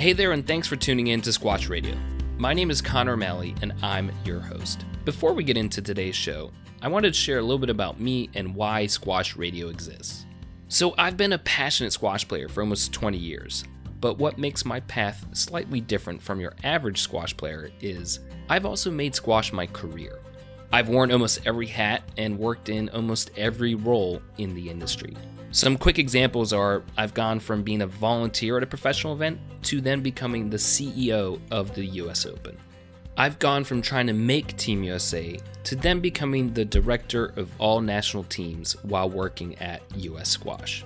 Hey there, and thanks for tuning in to Squash Radio. My name is Connor Malley, and I'm your host. Before we get into today's show, I wanted to share a little bit about me and why Squash Radio exists. So I've been a passionate squash player for almost 20 years, but what makes my path slightly different from your average squash player is I've also made squash my career. I've worn almost every hat and worked in almost every role in the industry. Some quick examples are I've gone from being a volunteer at a professional event to then becoming the CEO of the US Open. I've gone from trying to make Team USA to then becoming the director of all national teams while working at US Squash.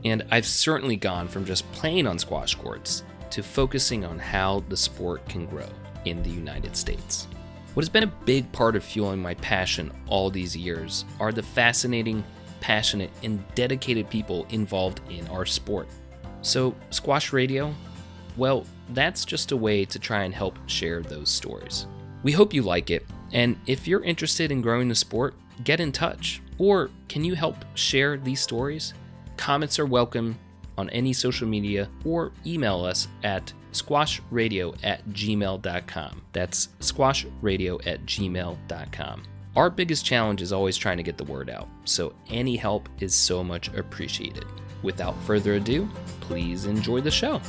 And I've certainly gone from just playing on squash courts to focusing on how the sport can grow in the United States. What has been a big part of fueling my passion all these years are the fascinating, passionate, and dedicated people involved in our sport. So, Squash Radio? Well, that's just a way to try and help share those stories. We hope you like it, and if you're interested in growing the sport, get in touch. Or can you help share these stories? Comments are welcome on any social media, or email us at squashradio@gmail.com. That's squashradio@gmail.com. Our biggest challenge is always trying to get the word out, so any help is so much appreciated. Without further ado, please enjoy the show.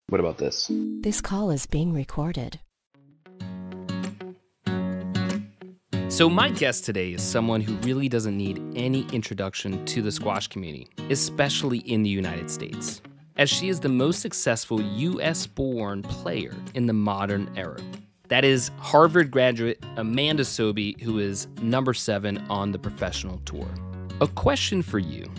What about this? This call is being recorded. So my guest today is someone who really doesn't need any introduction to the squash community, especially in the United States, as she is the most successful US-born player in the modern era. That is Harvard graduate Amanda Sobhy, who is number 7 on the professional tour. A question for you.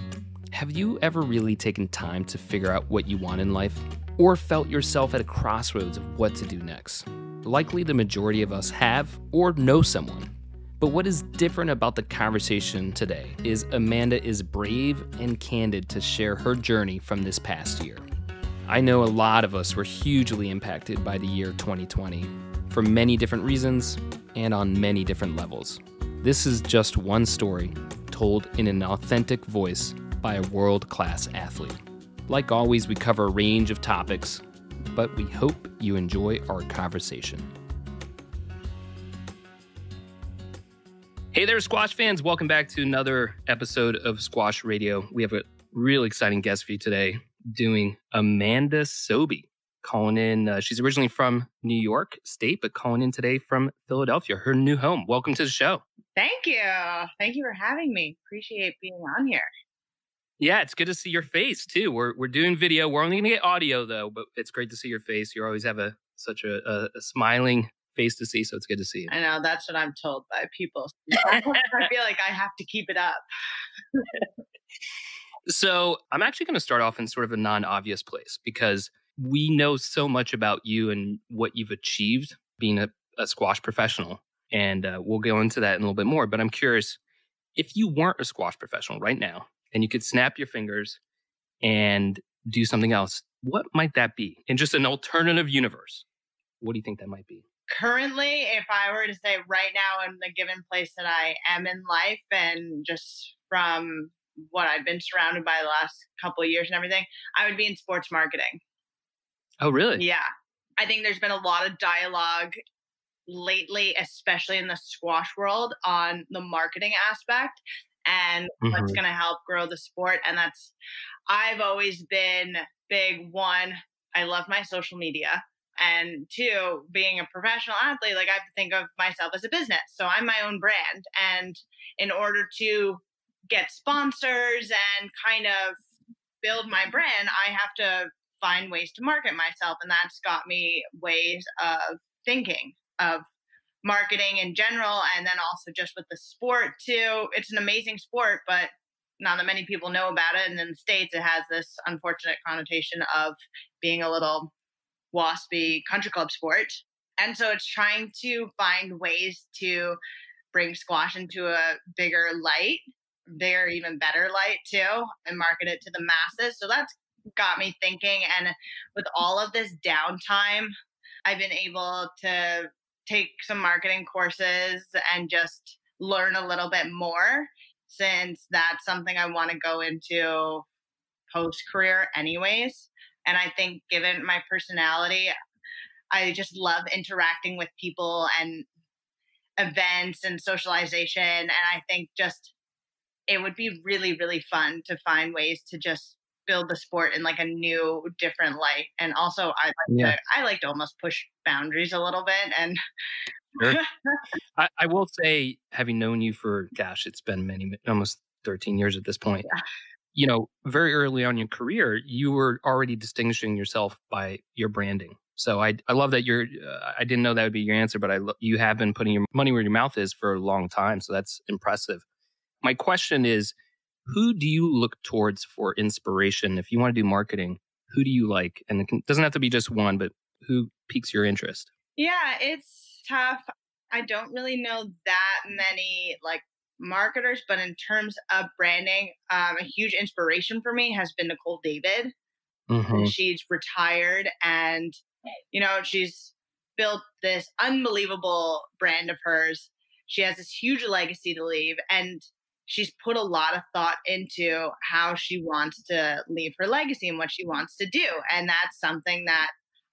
Have you ever really taken time to figure out what you want in life? Or felt yourself at a crossroads of what to do next? Likely the majority of us have or know someone. But what is different about the conversation today is Amanda is brave and candid to share her journey from this past year. I know a lot of us were hugely impacted by the year 2020 for many different reasons and on many different levels. This is just one story told in an authentic voice by a world-class athlete. Like always, we cover a range of topics, but we hope you enjoy our conversation. Hey there, squash fans. Welcome back to another episode of Squash Radio. We have a really exciting guest for you today, doing Amanda Sobhy, calling in. She's originally from New York State, but calling in today from Philadelphia, her new home. Welcome to the show. Thank you. Thank you for having me. Appreciate being on here. Yeah, it's good to see your face, too. We're doing video. We're only going to get audio, though, but it's great to see your face. You always have such a smiling face to see, so it's good to see you. I know, that's what I'm told by people. I feel like I have to keep it up. So I'm actually going to start off in sort of a non-obvious place because we know so much about you and what you've achieved being a squash professional, and we'll go into that in a little bit more. But I'm curious, if you weren't a squash professional right now and you could snap your fingers and do something else, what might that be? In just an alternative universe, what do you think that might be? Currently, if I were to say right now in the given place that I am in life, and just from what I've been surrounded by the last couple of years and everything, I would be in sports marketing. Oh, really? Yeah. I think there's been a lot of dialogue lately, especially in the squash world, on the marketing aspect and what's going to help grow the sport. And I've always been big. One, I love my social media. And 2, being a professional athlete, like I have to think of myself as a business. So I'm my own brand. And in order to get sponsors and kind of build my brand, I have to find ways to market myself. And that's got me ways of thinking of marketing in general. And then also just with the sport too. It's an amazing sport, but not that many people know about it. And in the States, it has this unfortunate connotation of being a little waspy country club sport. And so it's trying to find ways to bring squash into a bigger light, bigger, even better light too, and market it to the masses. So that's got me thinking. And with all of this downtime, I've been able to take some marketing courses and just learn a little bit more, since that's something I want to go into post career anyways. And I think given my personality, I just love interacting with people and events and socialization. And I think just it would be really, really fun to find ways to just build the sport in like a new, different light. And also Yeah, I like to almost push boundaries a little bit. And sure. I will say, having known you for, gosh, it's been almost 13 years at this point. Very early on in your career, you were already distinguishing yourself by your branding. So I love that I didn't know that would be your answer, but you have been putting your money where your mouth is for a long time. So that's impressive. My question is, who do you look towards for inspiration? If you want to do marketing, who do you like? And doesn't have to be just one, but who piques your interest? yeah, it's tough. I don't really know that many like marketers, but in terms of branding, a huge inspiration for me has been Nicole David. Hmm. She's retired and, she's built this unbelievable brand of hers. She has this huge legacy to leave, and she's put a lot of thought into how she wants to leave her legacy and what she wants to do. And that's something that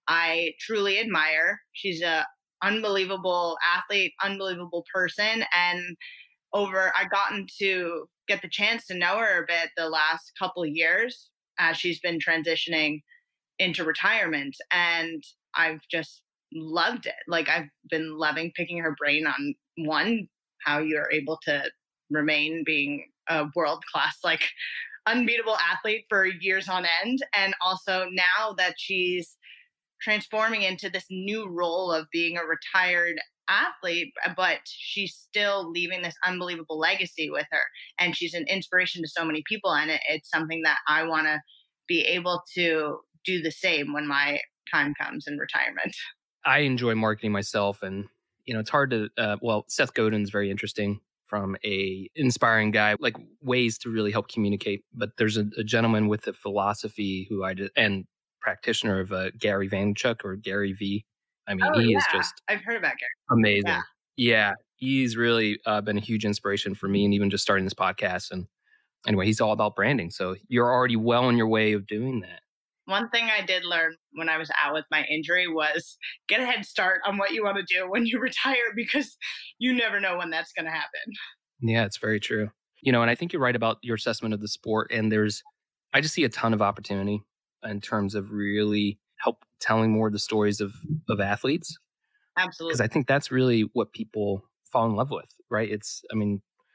I truly admire. She's a unbelievable athlete, unbelievable person. And I've gotten to get the chance to know her a bit the last couple of years as she's been transitioning into retirement. And I've just loved it. Like I've been loving picking her brain on one, how you're able to remain being a world class, like unbeatable athlete for years on end. And also now that she's transforming into this new role of being a retired athlete, but she's still leaving this unbelievable legacy with her. And she's an inspiration to so many people. And it's something that I want to be able to do the same when my time comes in retirement. I enjoy marketing myself, and it's hard to. Seth Godin's very interesting from a inspiring guy, like ways to really help communicate. But there's a gentleman with a philosophy who and practitioner of Gary Vaynerchuk, or Gary V. I mean, Oh he is yeah, just I've heard about Gary. Yeah. amazing. Yeah, he's really been a huge inspiration for me, and even just starting this podcast. And anyway, he's all about branding. So you're already well on your way of doing that. One thing I did learn when I was out with my injury was get a head start on what you want to do when you retire, because you never know when that's going to happen. Yeah, it's very true. And I think you're right about your assessment of the sport. And I just see a ton of opportunity in terms of really help telling more of the stories of athletes. Absolutely. Because I think that's really what people fall in love with, right?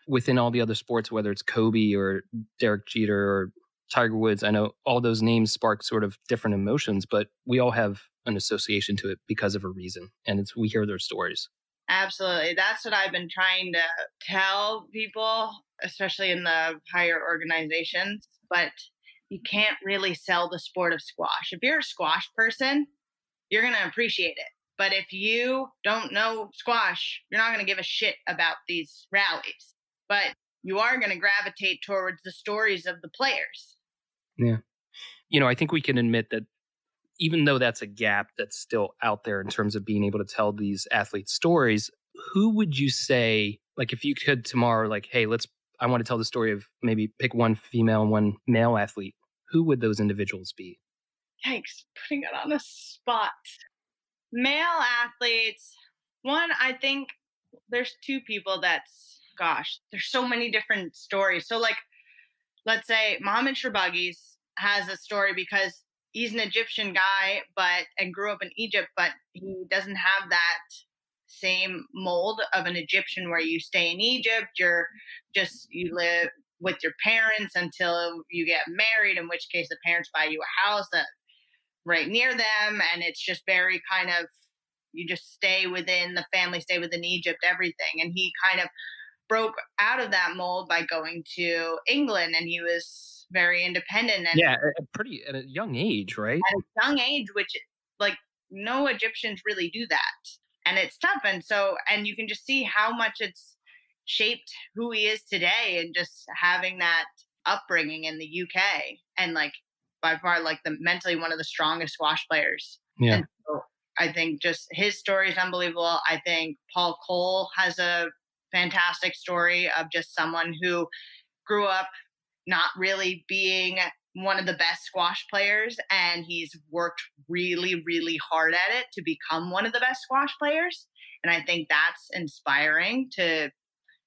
Within all the other sports, whether it's Kobe or Derek Jeter or Tiger Woods, I know all those names spark sort of different emotions, but we all have an association to it because of a reason. And we hear their stories. Absolutely. That's what I've been trying to tell people, especially in the higher organizations. But you can't really sell the sport of squash. If you're a squash person, you're going to appreciate it. But if you don't know squash, you're not going to give a shit about these rallies. But you are going to gravitate towards the stories of the players. Yeah. I think we can admit that even though that's a gap that's still out there in terms of being able to tell these athletes' stories, who would you say, like if you could tomorrow, like, hey, I want to tell the story of maybe pick one female and one male athlete, who would those individuals be? Yikes, putting it on a spot. Male athletes, one, I think there's two people there's so many different stories. So like, let's say Mohammed Shirbagi's has a story because he's an Egyptian guy, and grew up in Egypt, but he doesn't have that same mold of an Egyptian where you stay in Egypt, you live with your parents until you get married, in which case the parents buy you a house that right near them. And it's just very kind of, you just stay within Egypt, everything. And he kind of broke out of that mold by going to England, and he was very independent. And at a young age, right? At a young age, which like no Egyptians really do that. And it's tough. And you can just see how much it's shaped who he is today, and just having that upbringing in the UK, and like by far like mentally one of the strongest squash players. Yeah. And so I think just his story is unbelievable. I think Paul Cole has a fantastic story of just someone who grew up not really being one of the best squash players, and he's worked really, really hard at it to become one of the best squash players. And I think that's inspiring to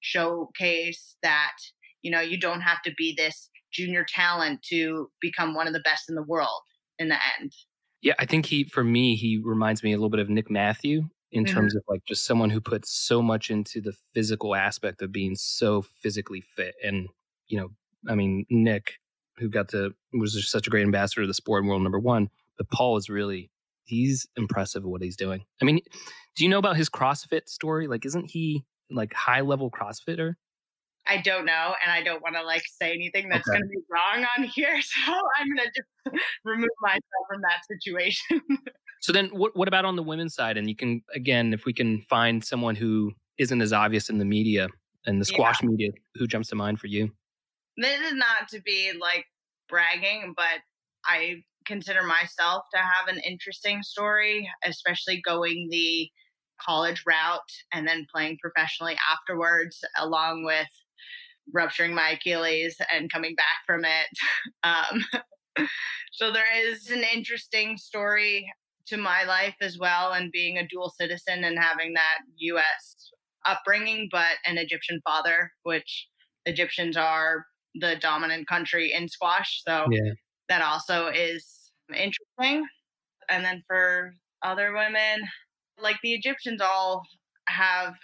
showcase that, you don't have to be this junior talent to become one of the best in the world in the end. Yeah, I think for me, he reminds me a little bit of Nick Matthew in terms of like just someone who puts so much into the physical aspect of being so physically fit. And, I mean, Nick, who was just such a great ambassador of the sport and world number one, but Paul is he's impressive at what he's doing. I mean, do you know about his CrossFit story? Like, isn't he like high level CrossFitter? I don't know, and I don't want to say anything that's going to be wrong on here, so I'm going to just remove myself from that situation. So then what about on the women's side? And you can, again, if we can find someone who isn't as obvious in the media and the squash media, who jumps to mind for you? This is not to be bragging, but I consider myself to have an interesting story, especially going the college route and then playing professionally afterwards, along with rupturing my Achilles and coming back from it. So there is an interesting story to my life as well, and being a dual citizen and having that U.S. upbringing, but an Egyptian father, which Egyptians are the dominant country in squash. So that also is interesting. And then for other women, the Egyptians all have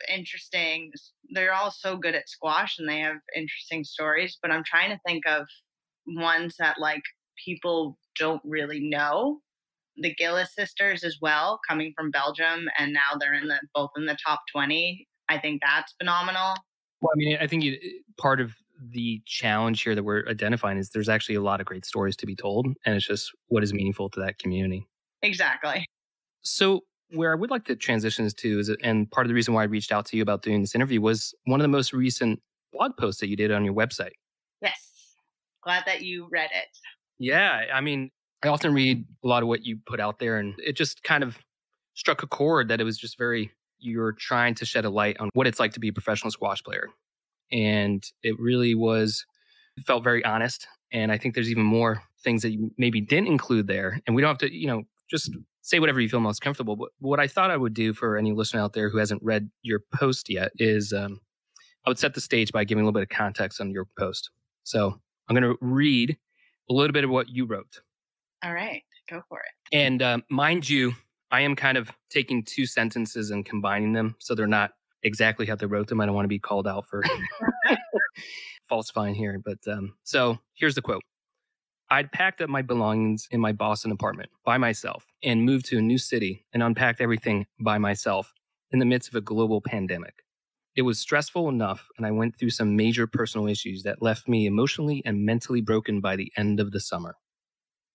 they're all so good at squash and they have interesting stories, but I'm trying to think of ones that people don't really know. The Gillis sisters as well, coming from Belgium, and now they're both in the top 20. I think that's phenomenal. Well, I mean, I think part of the challenge here that we're identifying is there's actually a lot of great stories to be told, and it's just what is meaningful to that community. Exactly. So where I would like to transition to and part of the reason why I reached out to you about doing this interview was one of the most recent blog posts that you did on your website. Yes. Glad that you read it. Yeah. I mean, I often read a lot of what you put out there, and it just kind of struck a chord that it was just you're trying to shed a light on what it's like to be a professional squash player. And it really felt very honest. And I think there's even more things that you maybe didn't include there. And we don't have to, just say whatever you feel most comfortable. But what I thought I would do for any listener out there who hasn't read your post yet is I would set the stage by giving a little bit of context on your post. So I'm going to read a little bit of what you wrote. All right, go for it. And mind you, I am kind of taking two sentences and combining them so they're not exactly how they wrote them. I don't want to be called out for falsifying here. But so here's the quote. I'd packed up my belongings in my Boston apartment by myself and moved to a new city and unpacked everything by myself in the midst of a global pandemic. It was stressful enough, and I went through some major personal issues that left me emotionally and mentally broken by the end of the summer.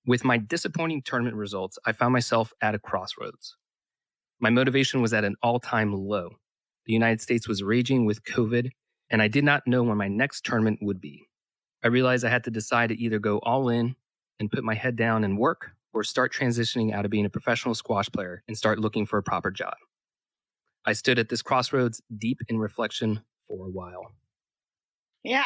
With my disappointing tournament results, I found myself at a crossroads. My motivation was at an all-time low. The United States was raging with COVID, and I did not know when my next tournament would be. I realized I had to decide to either go all in and put my head down and work, or start transitioning out of being a professional squash player and start looking for a proper job. I stood at this crossroads deep in reflection for a while. Yeah,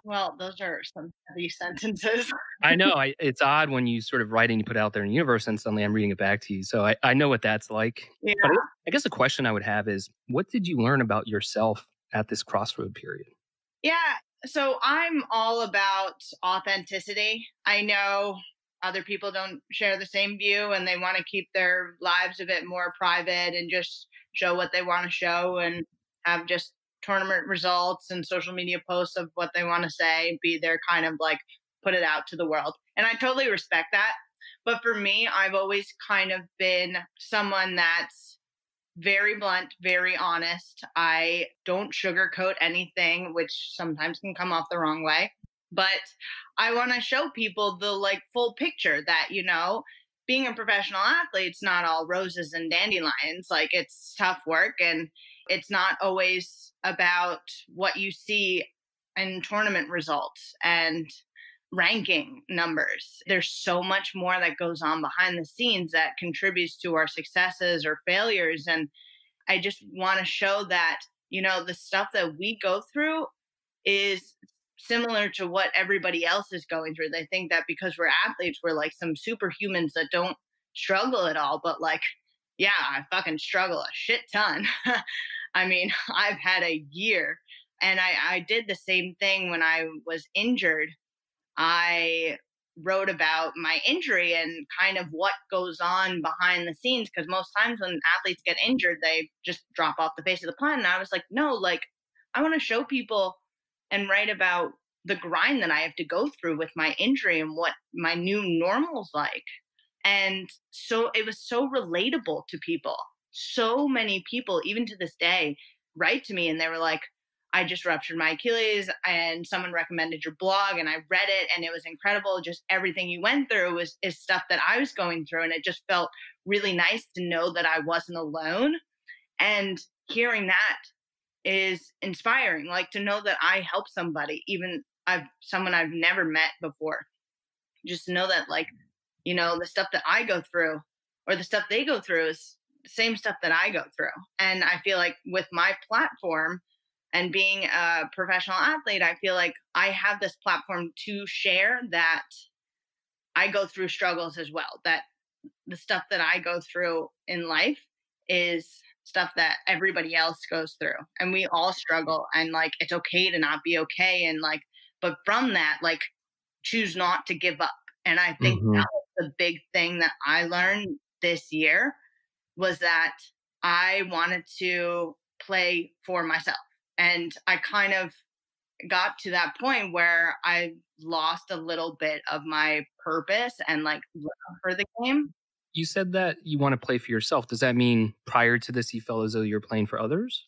well, those are some heavy sentences. I know. It's odd when you sort of write and you put it out there in the universe and suddenly I'm reading it back to you. So I know what that's like. Yeah. But I guess the question I would have is, what did you learn about yourself at this crossroad period? Yeah, so I'm all about authenticity. I know other people don't share the same view and they want to keep their lives a bit more private and just show what they want to show and have just tournament results and social media posts of what they want to say, be their kind of put it out to the world. And I totally respect that. But for me, I've always kind of been someone that's very blunt, very honest. I don't sugarcoat anything, which sometimes can come off the wrong way. But I want to show people the full picture that, being a professional athlete, it's not all roses and dandelions. It's tough work, and it's not always about what you see in tournament results and ranking numbers. There's so much more that goes on behind the scenes that contributes to our successes or failures. And I just want to show that, the stuff that we go through is similar to what everybody else is going through. They think that because we're athletes, we're like some superhumans that don't struggle at all. But like, yeah, I fucking struggle a shit ton. I mean, I've had a year, and I did the same thing when I was injured. I wrote about my injury and kind of what goes on behind the scenes, because most times when athletes get injured, they just drop off the face of the planet. And I was like, no, like, I want to show people and write about the grind that I have to go through with my injury and what my new normal's like. And so it was so relatable to people. So many people, even to this day, write to me and they were like, I just ruptured my Achilles and someone recommended your blog and I read it and it was incredible. Just everything you went through is stuff that I was going through. And it just felt really nice to know that I wasn't alone. And hearing that is inspiring, like to know that I help somebody, even someone I've never met before. Just to know that, like, the stuff that I go through or the stuff they go through is the same stuff that I go through. And I feel like with my platform and being a professional athlete, I feel like I have this platform to share that I go through struggles as well, that the stuff that I go through in life is stuff that everybody else goes through. And we all struggle, and like it's okay to not be okay. And like, but from that, like, choose not to give up. And I think that was the big thing that I learned this year, was that I wanted to play for myself. And I kind of got to that point where I lost a little bit of my purpose and like love for the game. You said that you want to play for yourself. Does that mean prior to this, you felt as though you were playing for others?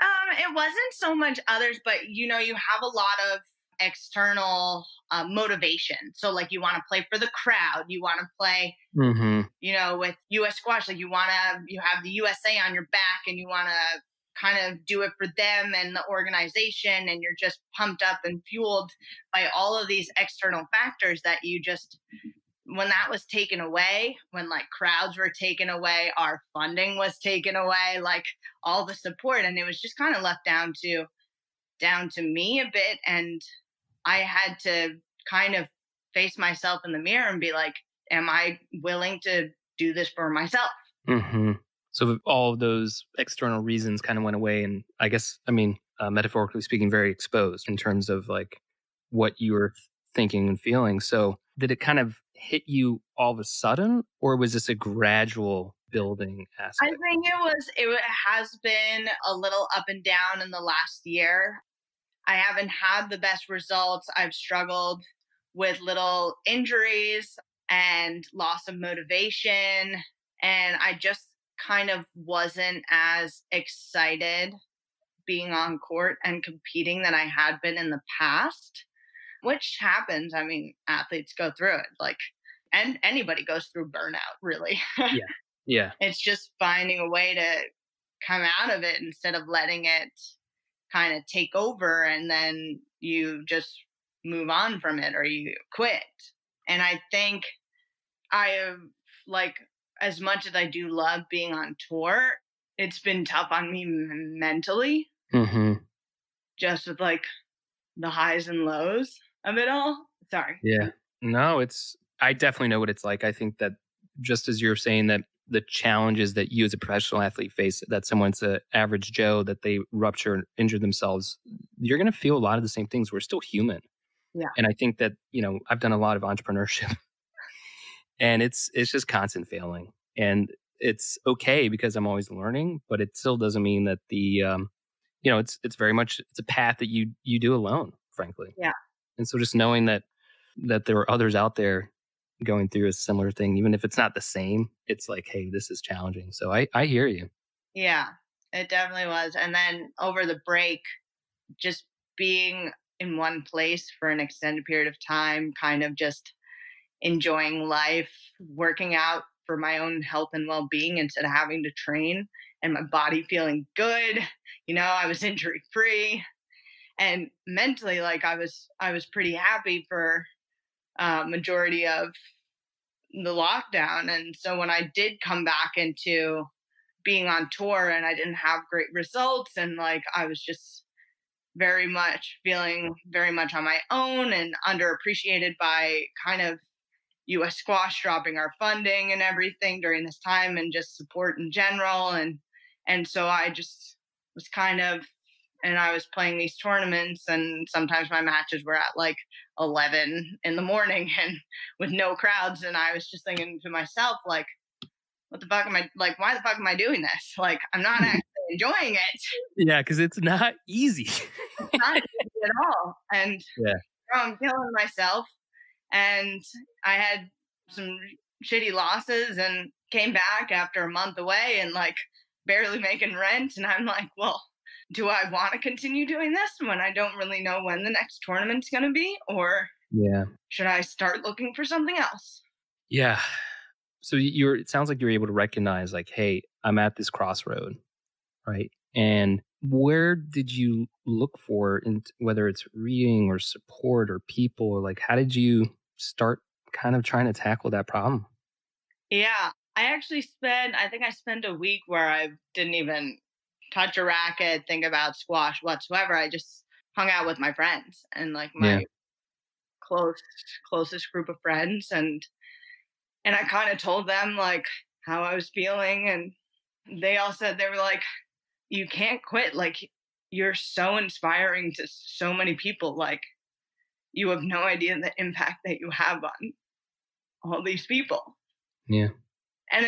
It wasn't so much others, but you have a lot of external motivation. So like you want to play for the crowd, you want to play, with US squash, like you have the USA on your back and you want to kind of do it for them and the organization. And you're just pumped up and fueled by all of these external factors that you just, when that was taken away, when like crowds were taken away, our funding was taken away, like all the support, and it was just kind of left down to me a bit. And I had to kind of face myself in the mirror and be like, am I willing to do this for myself? So all of those external reasons kind of went away, and I guess, metaphorically speaking, very exposed in terms of like what you were thinking and feeling. So did it kind of hit you all of a sudden, or was this a gradual building aspect? I think it has been a little up and down in the last year. I haven't had the best results. I've struggled with little injuries and loss of motivation. And I just kind of wasn't as excited being on court and competing that I had been in the past, which happens. I mean, athletes go through it, like, and anybody goes through burnout, really. Yeah. Yeah. It's just finding a way to come out of it instead of letting it kind of take over and then you just move on from it or you quit. And I think I have, like, as much as I do love being on tour, it's been tough on me mentally, just with like the highs and lows of it all. Sorry. Yeah. No, I definitely know what it's like. I think that just as you're saying that the challenges that you as a professional athlete face, that someone's an average Joe, that they rupture and injure themselves, you're going to feel a lot of the same things. We're still human. Yeah. And I think that, I've done a lot of entrepreneurship and it's just constant failing, and it's okay because I'm always learning, but it still doesn't mean that it's very much, it's a path that you do alone, frankly. Yeah. And so just knowing that there are others out there going through a similar thing, even if it's not the same, it's like, hey, this is challenging. So I hear you. Yeah, it definitely was. And then over the break, just being in one place for an extended period of time, kind of just enjoying life, working out for my own health and well-being instead of having to train, and my body feeling good. I was injury free, and mentally, like I was pretty happy for majority of the lockdown. And so when I did come back into being on tour and I didn't have great results, and like I was just very much feeling very much on my own and underappreciated by kind of US squash dropping our funding and everything during this time, and just support in general. And so I just was kind of, and I was playing these tournaments, and sometimes my matches were at like 11 in the morning and with no crowds. And I was just thinking to myself, like, what the fuck am I, like, why the fuck am I doing this? Like, I'm not actually enjoying it. Yeah, because it's not easy. It's not easy at all. And Yeah. I'm killing myself. And I had some shitty losses and came back after a month away and like barely making rent. And I'm like, well, do I want to continue doing this when I don't really know when the next tournament's going to be? Or Yeah. should I start looking for something else? Yeah. So it sounds like you're able to recognize like, hey, I'm at this crossroad, right? And where did you look for, whether it's reading or support or people, or like, how did you start kind of trying to tackle that problem? Yeah. I think I spent a week where I didn't even touch a racket, think about squash whatsoever. I just hung out with my friends and like Yeah. my closest group of friends. And I kind of told them like how I was feeling, and they all said, they were like, you can't quit. Like, you're so inspiring to so many people. Like, you have no idea the impact that you have on all these people. Yeah. And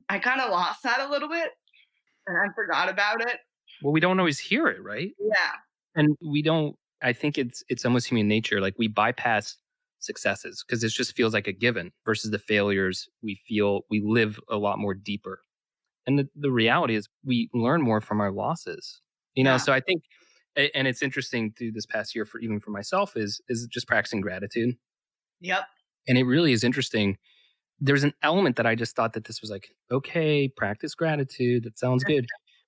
I kind of lost that a little bit and I forgot about it. Well, we don't always hear it, right? Yeah. And we don't, I think it's almost human nature. Like we bypass successes because it just feels like a given versus the failures we live a lot more deeper. And the reality is we learn more from our losses, Yeah. So I think, and it's interesting through this past year even for myself is just practicing gratitude. Yep. And it really is interesting. There's an element that I just thought that this was like, okay, practice gratitude. That sounds good.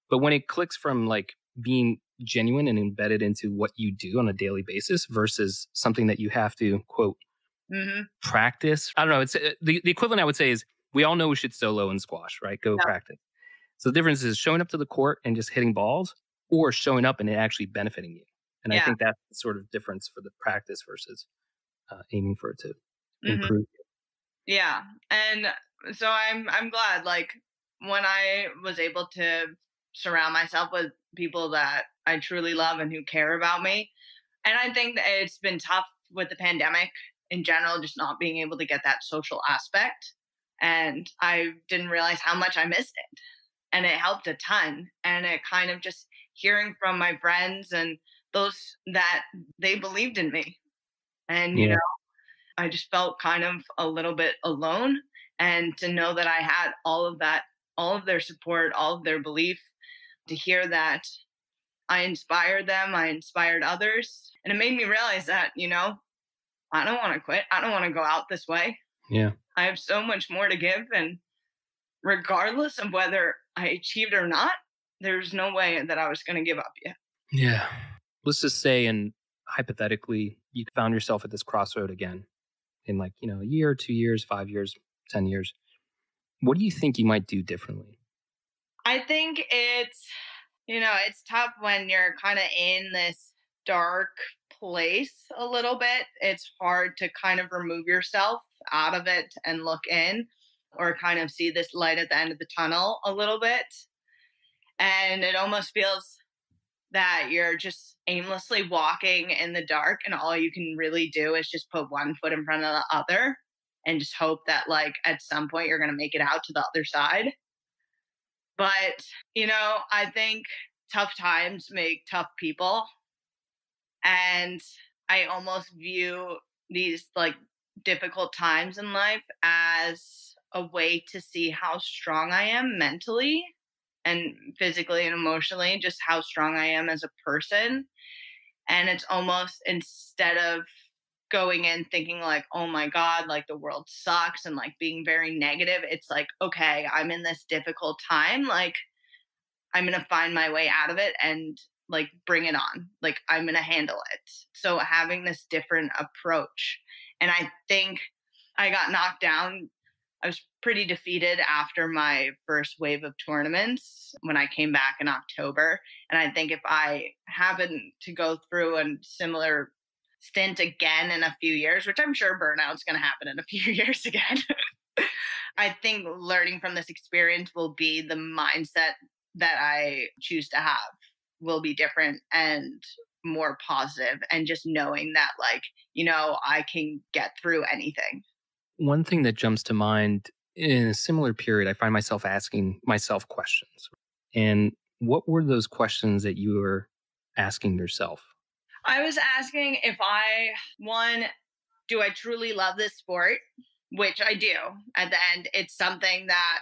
But when it clicks from like being genuine and embedded into what you do on a daily basis versus something that you have to quote practice. I don't know. It's the equivalent I would say is we all know we should solo in squash, right? Go practice. So the difference is showing up to the court and just hitting balls, or showing up and it actually benefiting you. And I think that's the sort of difference for the practice versus aiming for it to improve. Yeah. And so I'm glad, like, when I was able to surround myself with people that I truly love and who care about me. And I think that it's been tough with the pandemic in general, just not being able to get that social aspect. And I didn't realize how much I missed it. And it helped a ton. And it kind of just hearing from my friends and those that they believed in me. And, you know, I just felt kind of a little bit alone. And to know that I had all of that, all of their support, all of their belief, to hear that I inspired them, I inspired others. And it made me realize that, you know, I don't want to quit. I don't want to go out this way. Yeah. I have so much more to give. And regardless of whether I achieved or not, there's no way that I was going to give up yet. Yeah. Let's just say, and hypothetically, you found yourself at this crossroad again in like, a year, 2 years, 5 years, 10 years. What do you think you might do differently? I think it's tough when you're kind of in this dark place a little bit. It's hard to kind of remove yourself out of it and look in, or kind of see this light at the end of the tunnel a little bit. And it almost feels that you're just aimlessly walking in the dark, and all you can really do is just put one foot in front of the other and just hope that like at some point you're going to make it out to the other side. But, I think tough times make tough people. And I almost view these like difficult times in life as a way to see how strong I am mentally and physically and emotionally, just how strong I am as a person. And it's almost, instead of going in thinking like, oh my God, like the world sucks and like being very negative, it's like, okay, I'm in this difficult time. Like, I'm going to find my way out of it and like bring it on. Like, I'm going to handle it. So having this different approach. And I think I got knocked down. I was pretty defeated after my first wave of tournaments when I came back in October. And I think if I happen to go through a similar stint again in a few years, which I'm sure burnout's going to happen in a few years again, I think learning from this experience will be the mindset that I choose to have will be different and more positive, and just knowing that, like, I can get through anything. One thing that jumps to mind in a similar period, I find myself asking myself questions. And what were those questions that you were asking yourself? I was asking if do I truly love this sport? Which I do. At the end, it's something that,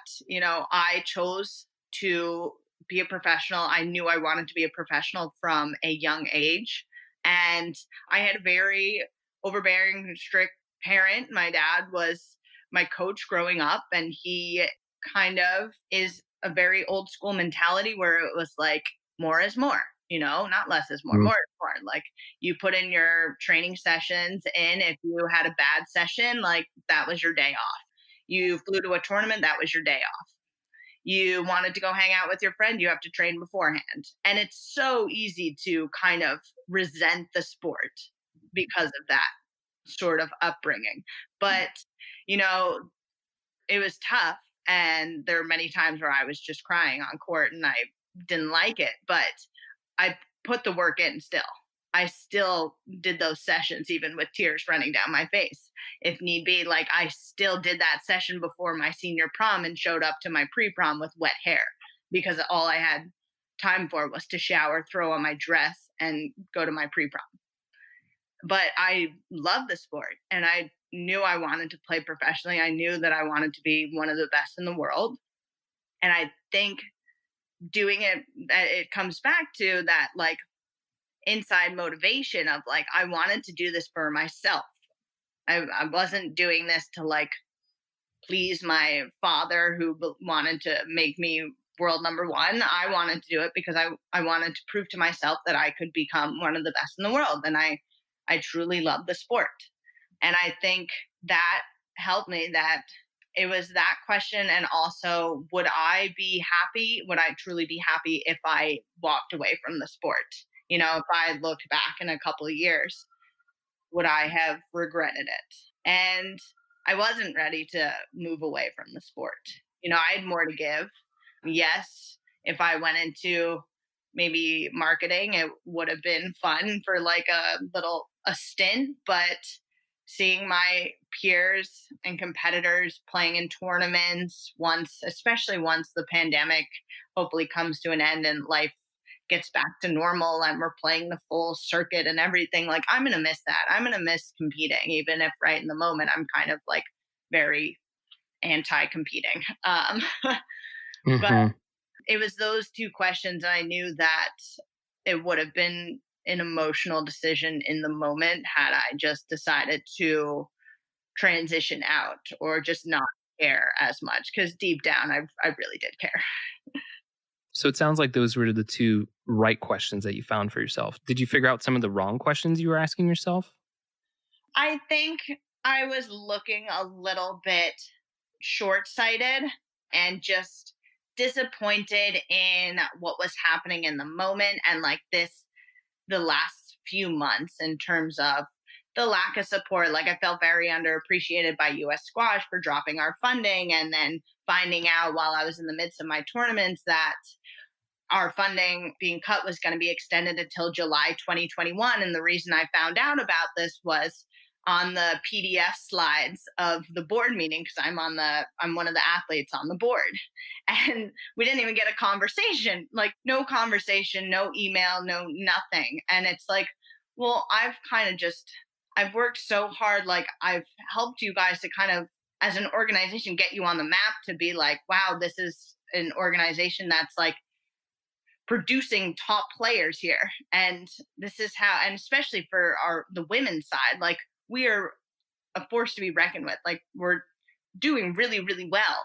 I chose to be a professional. I knew I wanted to be a professional from a young age. And I had a very overbearing, strict parent. My dad was my coach growing up, and he kind of is a very old school mentality where it was like, more is more, not less is more, more is more. Like, you put in your training sessions in. If you had a bad session, like, that was your day off. You flew to a tournament, that was your day off. You wanted to go hang out with your friend, you have to train beforehand. And it's so easy to kind of resent the sport because of that sort of upbringing. But, it was tough. And there were many times where I was just crying on court and I didn't like it, but I put the work in still. I still did those sessions, even with tears running down my face, if need be. Like, I still did that session before my senior prom and showed up to my pre-prom with wet hair, because all I had time for was to shower, throw on my dress, and go to my pre-prom. But I love the sport, and I knew I wanted to play professionally. I knew that I wanted to be one of the best in the world. And I think doing it comes back to that, like, inside motivation of, like, I wanted to do this for myself. I wasn't doing this to, like, please my father who wanted to make me world number one. I wanted to do it because I wanted to prove to myself that I could become one of the best in the world. And I truly love the sport. And I think that helped me, that it was that question. And also, would I be happy? Would I truly be happy if I walked away from the sport? If I looked back in a couple of years, would I have regretted it? And I wasn't ready to move away from the sport. I had more to give. Yes, if I went into maybe marketing, it would have been fun for like a stint, but seeing my peers and competitors playing in tournaments especially once the pandemic hopefully comes to an end and life gets back to normal and we're playing the full circuit and everything, like, I'm going to miss that. I'm going to miss competing, even if right in the moment I'm kind of like very anti-competing. But it was those two questions. And I knew that it would have been an emotional decision in the moment had I just decided to transition out or just not care as much, because deep down I really did care. So it sounds like those were the two right questions that you found for yourself. Did you figure out some of the wrong questions you were asking yourself? I think I was looking a little bit short-sighted and just disappointed in what was happening in the moment, and like the last few months in terms of the lack of support. Like, I felt very underappreciated by US Squash for dropping our funding, and then finding out while I was in the midst of my tournaments that our funding being cut was going to be extended until July 2021. And the reason I found out about this was on the PDF slides of the board meeting, because I'm one of the athletes on the board. And we didn't even get a conversation, like no conversation, no email, no nothing. And it's like, well, I've worked so hard. Like, I've helped you guys to kind of, as an organization, get you on the map to be like, wow, this is an organization that's like producing top players here. And this is how, and especially for the women's side, like, we are a force to be reckoned with. Like, we're doing really, really well.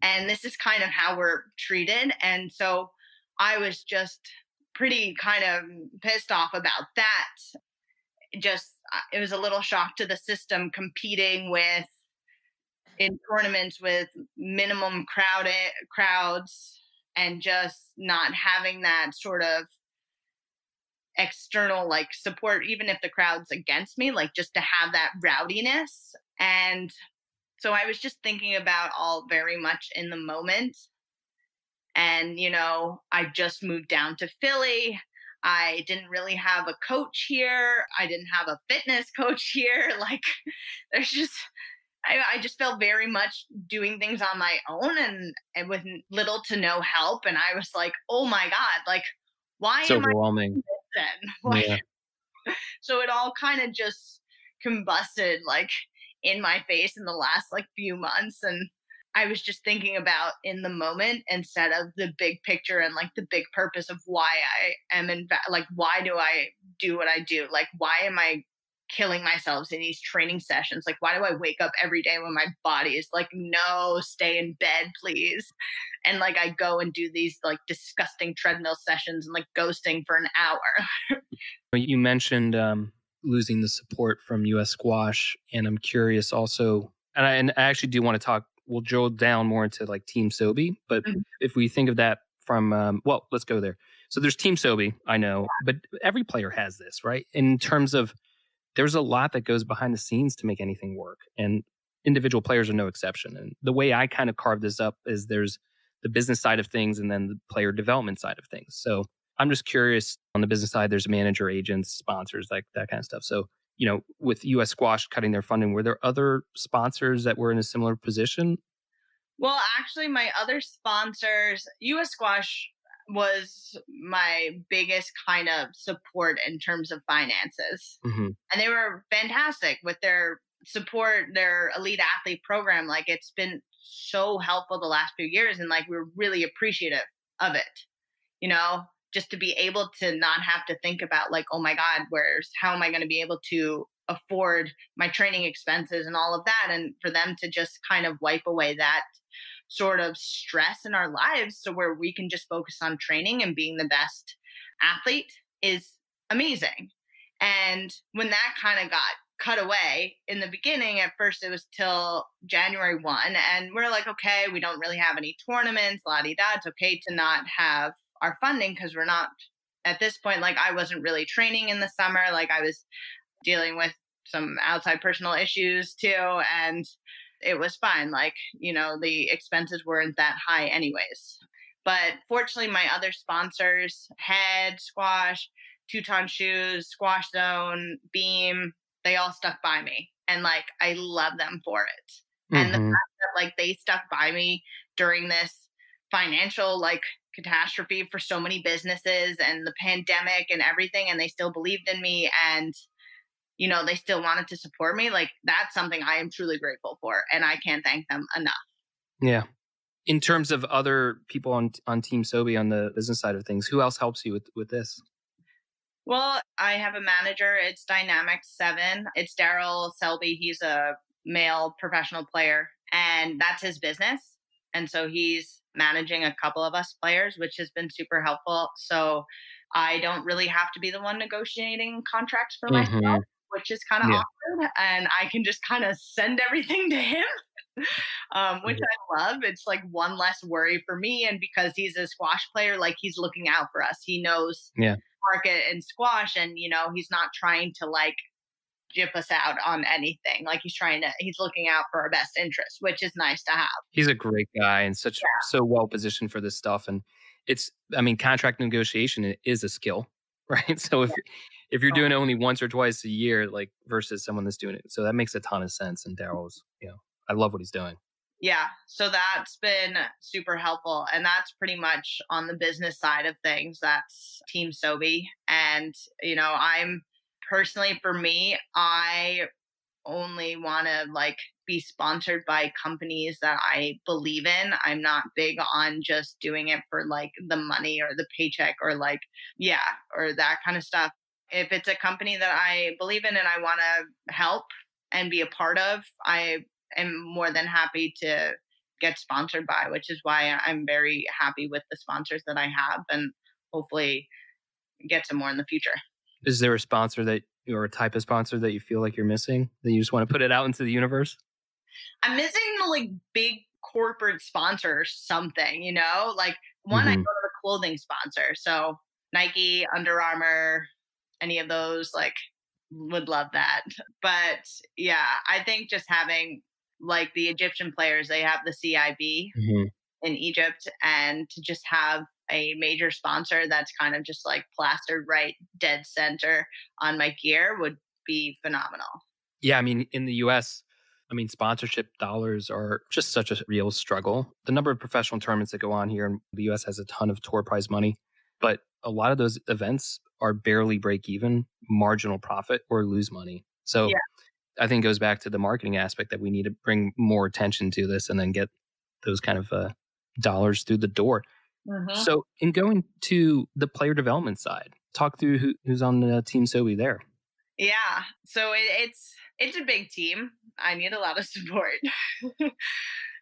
And this is kind of how we're treated. And so I was just pretty kind of pissed off about that. It was a little shock to the system, competing with in tournaments with minimum crowds and just not having that sort of external like support, even if the crowd's against me, like just to have that rowdiness. And so I was just thinking about all very much in the moment. And, I just moved down to Philly. I didn't really have a coach here. I didn't have a fitness coach here. Like, there's just, I just felt very much doing things on my own and with little to no help. And I was like, oh my God, like, why It's am I overwhelming. doing this then? Like, Yeah. so it all kind of just combusted like in my face in the last like few months. And I was just thinking about in the moment instead of the big picture and like the big purpose of why I am like, why do I do what I do? Like, why am I killing myself in these training sessions? Like, why do I wake up every day when my body is like, no, stay in bed, please? And like, I go and do these like disgusting treadmill sessions and like ghosting for an hour. You mentioned losing the support from US Squash, and I'm curious also, and I actually do want to talk, we'll drill down more into like Team Sobhy, but if we think of that from, well, let's go there. So there's Team Sobhy, I know, but every player has this, right? In terms of, there's a lot that goes behind the scenes to make anything work, and individual players are no exception. And the way I kind of carve this up is there's the business side of things and then the player development side of things. So I'm just curious, on the business side, there's manager, agents, sponsors, like that kind of stuff. So, with US Squash cutting their funding, were there other sponsors that were in a similar position? Well, actually, my other sponsors, US Squash was my biggest kind of support in terms of finances. And they were fantastic with their support, their elite athlete program. Like, it's been so helpful the last few years. And like, we're really appreciative of it, just to be able to not have to think about like, oh my God, how am I going to be able to afford my training expenses and all of that? And for them to just kind of wipe away that sort of stress in our lives so where we can just focus on training and being the best athlete is amazing. And when that kind of got cut away in the beginning, at first it was till January 1, and we're like, okay, we don't really have any tournaments, la-di-da, it's okay to not have our funding because we're not at this point, like I wasn't really training in the summer, like I was dealing with some outside personal issues too, and it was fine. Like, the expenses weren't that high anyways. But fortunately, my other sponsors, Head, Squash, Teuton Shoes, Squash Zone, Beam, they all stuck by me. And like, I love them for it. And the fact that like they stuck by me during this financial like catastrophe for so many businesses and the pandemic and everything, and they still believed in me and they still wanted to support me. Like, that's something I am truly grateful for. And I can't thank them enough. Yeah. In terms of other people on Team Sobhy on the business side of things, who else helps you with this? Well, I have a manager. It's Dynamics 7. It's Daryl Selby. He's a male professional player, and that's his business. And so he's managing a couple of us players, which has been super helpful. So I don't really have to be the one negotiating contracts for myself, which is kind of awkward. And I can just kind of send everything to him, which I love. It's like one less worry for me. And because he's a squash player, like he's looking out for us. He knows market and squash, and he's not trying to like jip us out on anything. Like he's looking out for our best interest, which is nice to have. He's a great guy and so well positioned for this stuff. And contract negotiation is a skill, right? So if you're doing it only once or twice a year, like versus someone that's doing it, so that makes a ton of sense. And Daryl's, I love what he's doing. Yeah, so that's been super helpful. And that's pretty much on the business side of things. That's Team Sobhy. And, I'm personally, for me, I only want to like be sponsored by companies that I believe in. I'm not big on just doing it for like the money or the paycheck or like, or that kind of stuff. If it's a company that I believe in and I want to help and be a part of, I am more than happy to get sponsored by, which is why I'm very happy with the sponsors that I have and hopefully get some more in the future. Is there a sponsor or a type of sponsor that you feel like you're missing, that you just want to put it out into the universe? I'm missing the like big corporate sponsor or something, like one, I go Hmm. to the clothing sponsor. So Nike, Under Armour, any of those, like, would love that. But yeah, I think just having like the Egyptian players, they have the CIB Hmm. in Egypt, and to just have a major sponsor that's kind of just like plastered right dead center on my gear would be phenomenal. Yeah, I mean, in the US, I mean, sponsorship dollars are just such a real struggle. The number of professional tournaments that go on here in the US has a ton of tour prize money, but a lot of those events are barely break even, marginal profit, or lose money. So Yeah. I think it goes back to the marketing aspect that we need to bring more attention to this and then get those kind of dollars through the door. Hmm. So, in going to the player development side, talk through who's on the Team Sobhy there. Yeah. So it's a big team. I need a lot of support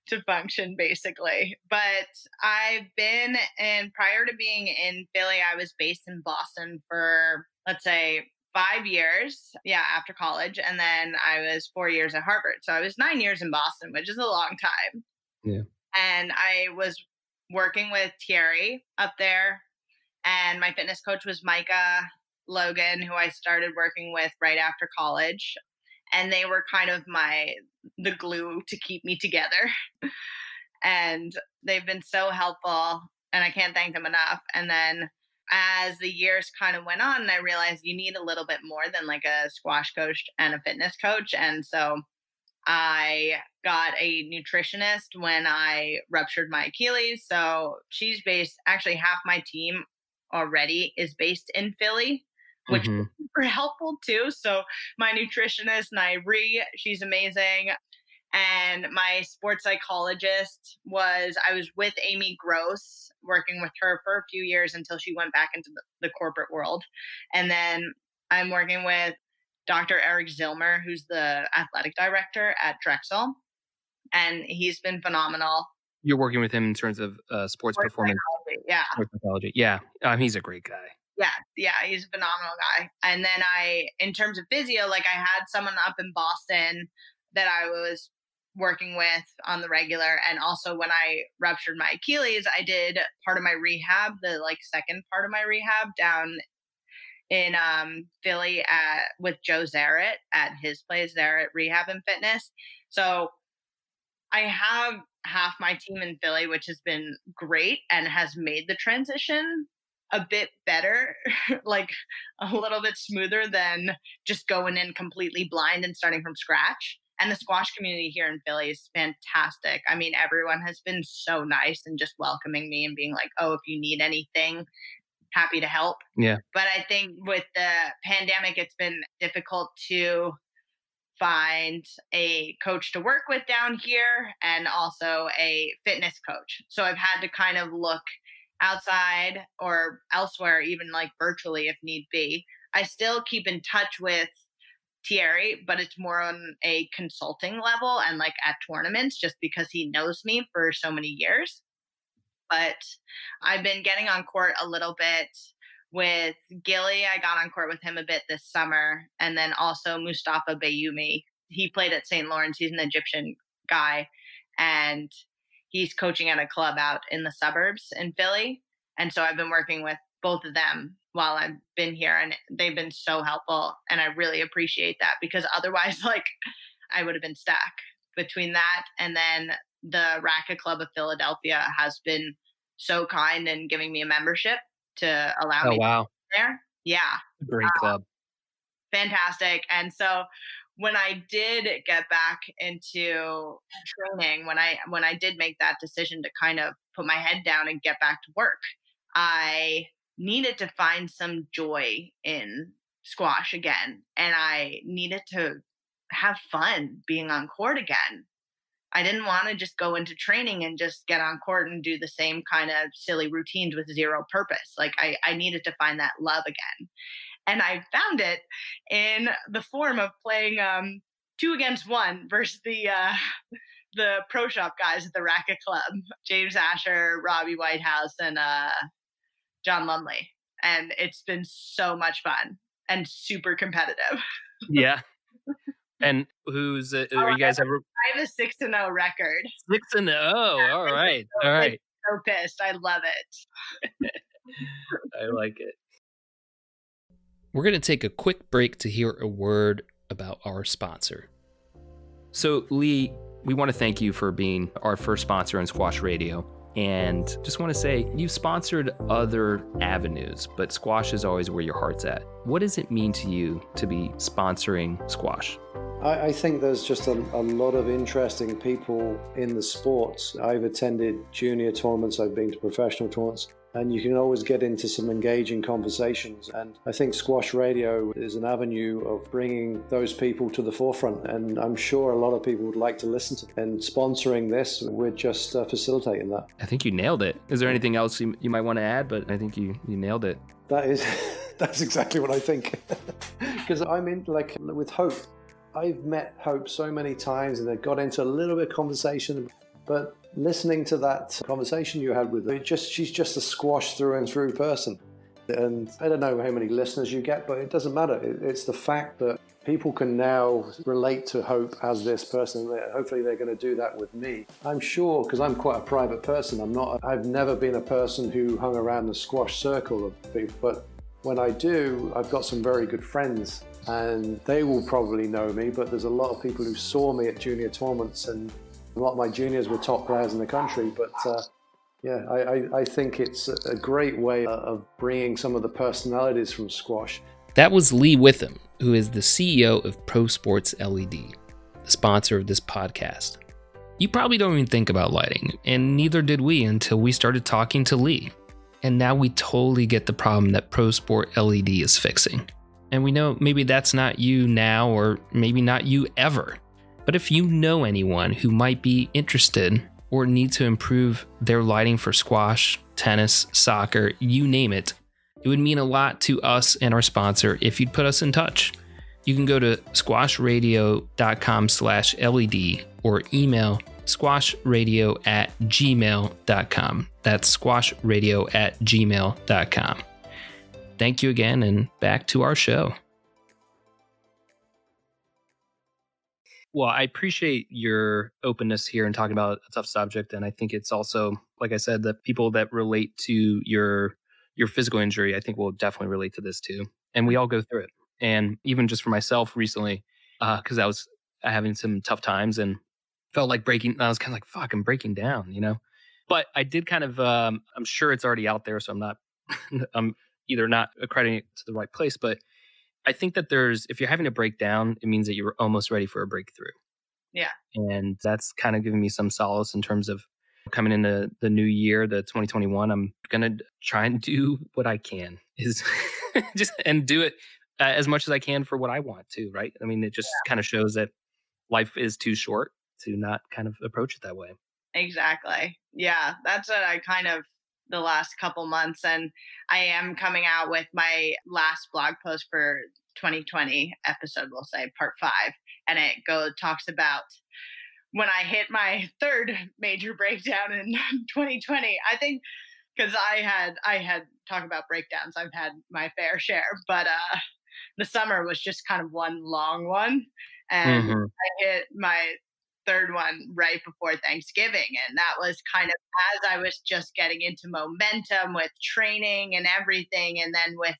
to function basically. But I've been and prior to being in Philly, I was based in Boston for, let's say, 5 years. Yeah, after college. And then I was 4 years at Harvard. So I was 9 years in Boston, which is a long time. Yeah. And I was working with Thierry up there, and my fitness coach was Micah Logan, who I started working with right after college. And they were kind of the glue to keep me together. And they've been so helpful, and I can't thank them enough. And then as the years kind of went on, I realized you need a little bit more than like a squash coach and a fitness coach. And so I got a nutritionist when I ruptured my Achilles. So she's based, actually, half my team already is based in Philly, which Hmm. was super helpful too. So my nutritionist, Nairi, she's amazing. And my sports psychologist I was with Amy Gross, working with her for a few years until she went back into the corporate world. And then I'm working with Dr. Eric Zilmer, who's the athletic director at Drexel. And he's been phenomenal. You're working with him in terms of sports Sports performance, psychology, yeah. sports psychology. Yeah, he's a great guy. Yeah, yeah, he's a phenomenal guy. And then in terms of physio, like I had someone up in Boston that I was working with on the regular. And also when I ruptured my Achilles, I did part of my rehab, the like second part of my rehab down in Philly with Joe Zarrett at his place there at Rehab and Fitness. So I have half my team in Philly, which has been great and has made the transition a bit better, like a little bit smoother than just going in completely blind and starting from scratch. And the squash community here in Philly is fantastic. I mean, everyone has been so nice and just welcoming me and being like, oh, if you need anything, happy to help. Yeah. But I think with the pandemic, it's been difficult to find a coach to work with down here and also a fitness coach. So I've had to kind of look outside or elsewhere, even like virtually if need be. I still keep in touch with Thierry, but it's more on a consulting level and like at tournaments just because he knows me for so many years. But I've been getting on court a little bit with Gilly. I got on court with him a bit this summer. And then also Mustafa Bayoumi. He played at St. Lawrence. He's an Egyptian guy. And he's coaching at a club out in the suburbs in Philly. And so I've been working with both of them while I've been here. And they've been so helpful. And I really appreciate that because otherwise, like, I would have been stuck between that. And then the Racket Club of Philadelphia has been so kind in giving me a membership to allow Oh, me to wow. be there. Yeah, Great club. fantastic. And so when I did get back into training, when I did make that decision to kind of put my head down and get back to work, I needed to find some joy in squash again. And I needed to have fun being on court again. I didn't want to just go into training and just get on court and do the same kind of silly routines with zero purpose. Like I needed to find that love again. And I found it in the form of playing 2 against 1 versus the pro shop guys at the Racket Club, James Asher, Robbie Whitehouse, and John Lumley. And it's been so much fun and super competitive. Yeah. And who's Oh, are you guys ever I have a 6-0 record. 6-0? All right. So, All like, right. so pissed. I love it. I like it. We're going to take a quick break to hear a word about our sponsor. So, Lee, we want to thank you for being our first sponsor on Squash Radio. And just want to say, you've sponsored other avenues, but squash is always where your heart's at. What does it mean to you to be sponsoring squash? I think there's just a lot of interesting people in the sports. I've attended junior tournaments, I've been to professional tournaments, and you can always get into some engaging conversations. And I think Squash Radio is an avenue of bringing those people to the forefront. And I'm sure a lot of people would like to listen to them. And sponsoring this, we're just facilitating that. I think you nailed it. Is there anything else you might want to add? But I think you nailed it. That's exactly what I think. Because I'm in, like, with Hope. I've met Hope so many times and it got into a little bit of conversation, but listening to that conversation you had with her, she's just a squash through and through person. And I don't know how many listeners you get, but it doesn't matter. It's the fact that people can now relate to Hope as this person. Hopefully they're going to do that with me. I'm sure, because I'm quite a private person. I've never been a person who hung around the squash circle of people, but when I do, I've got some very good friends. And they will probably know me, but there's a lot of people who saw me at junior tournaments, and a lot of my juniors were top players in the country. But I think it's a great way of bringing some of the personalities from squash. That was Lee Witham, who is the CEO of Pro Sports LED, the sponsor of this podcast. You probably don't even think about lighting, and neither did we until we started talking to Lee. And now we totally get the problem that Pro Sport LED is fixing. And we know maybe that's not you now, or maybe not you ever. But if you know anyone who might be interested or need to improve their lighting for squash, tennis, soccer, you name it, it would mean a lot to us and our sponsor if you'd put us in touch. You can go to squashradio.com/LED or email squashradio@gmail.com. That's squashradio@gmail.com. Thank you again, and back to our show. Well, I appreciate your openness here and talking about a tough subject. And I think it's also, like I said, the people that relate to your physical injury, I think will definitely relate to this too. And we all go through it. And even just for myself recently, because I was having some tough times and felt like I was kind of like, fuck, I'm breaking down, But I did kind of, I'm sure it's already out there, so I'm not, I'm either not accrediting it to the right place, but I think that if you're having a breakdown, it means that you're almost ready for a breakthrough. Yeah. And that's kind of giving me some solace in terms of coming into the new year, the 2021. I'm going to try and do what I can and do it as much as I can for what I want to, right? I mean, it just kind of shows that life is too short to not kind of approach it that way. Exactly. Yeah. That's what I kind of the last couple months, and I am coming out with my last blog post for 2020 episode, we'll say part 5, and it talks about when I hit my third major breakdown in 2020. I think because I had talk about breakdowns, I've had my fair share, but the summer was just kind of one long one, and I hit my third one right before Thanksgiving. And that was kind of as I was just getting into momentum with training and everything. And then with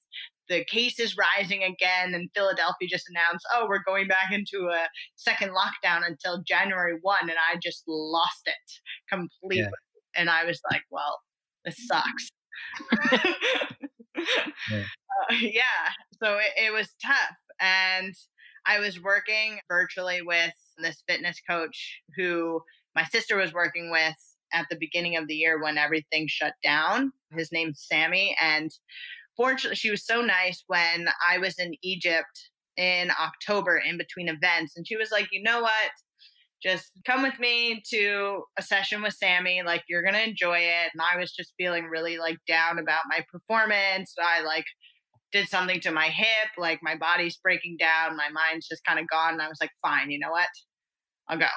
the cases rising again, and Philadelphia just announced, oh, we're going back into a second lockdown until January 1. And I just lost it completely. Yeah. And I was like, well, this sucks. So it was tough. And I was working virtually with this fitness coach who my sister was working with at the beginning of the year when everything shut down. His name's Sammy. And fortunately, she was so nice when I was in Egypt in October in between events. And she was like, you know what? Just come with me to a session with Sammy. Like, you're going to enjoy it. And I was just feeling really like down about my performance. I did something to my hip, like my body's breaking down, my mind's just kind of gone. And I was like, fine, you know what? I'll go.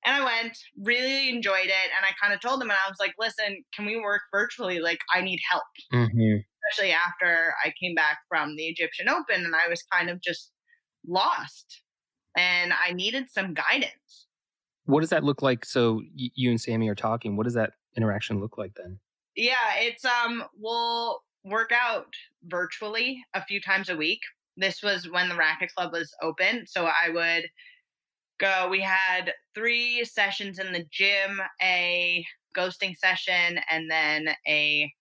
And I went, really enjoyed it. And I kind of told them, and I was like, listen, can we work virtually? Like, I need help. Especially after I came back from the Egyptian Open and I was kind of just lost. and I needed some guidance. What does that look like? So you and Sammy are talking. What does that interaction look like then? Yeah, it's we'll work out virtually a few times a week. This was when the Racket Club was open, so I would go. We had 3 sessions in the gym, a ghosting session, and then a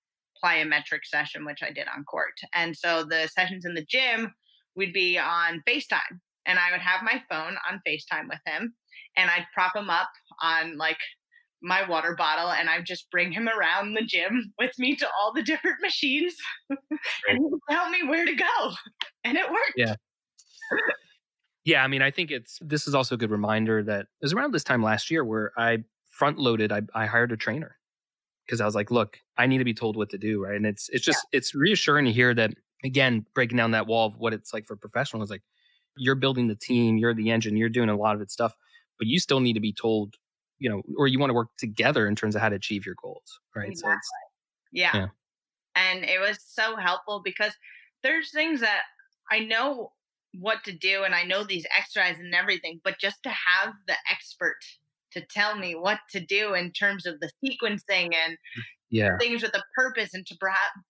plyometric session, which I did on court. And so the sessions in the gym, we'd be on FaceTime, and I would have my phone on FaceTime with him, and I'd prop him up on like my water bottle, and I just bring him around the gym with me to all the different machines and he would tell me where to go. And it worked. Yeah. Yeah. I mean, I think this is also a good reminder that it was around this time last year where I front loaded, I hired a trainer because I was like, look, I need to be told what to do. Right. And it's just, it's reassuring to hear that, again, breaking down that wall of what it's like for professionals, like you're building the team, you're the engine, you're doing a lot of its stuff, but you still need to be told, or you want to work together in terms of how to achieve your goals, right? Exactly. So it's yeah. And it was so helpful because there's things that I know what to do and I know these exercises and everything, but just to have the expert to tell me what to do in terms of the sequencing and things with a purpose, and to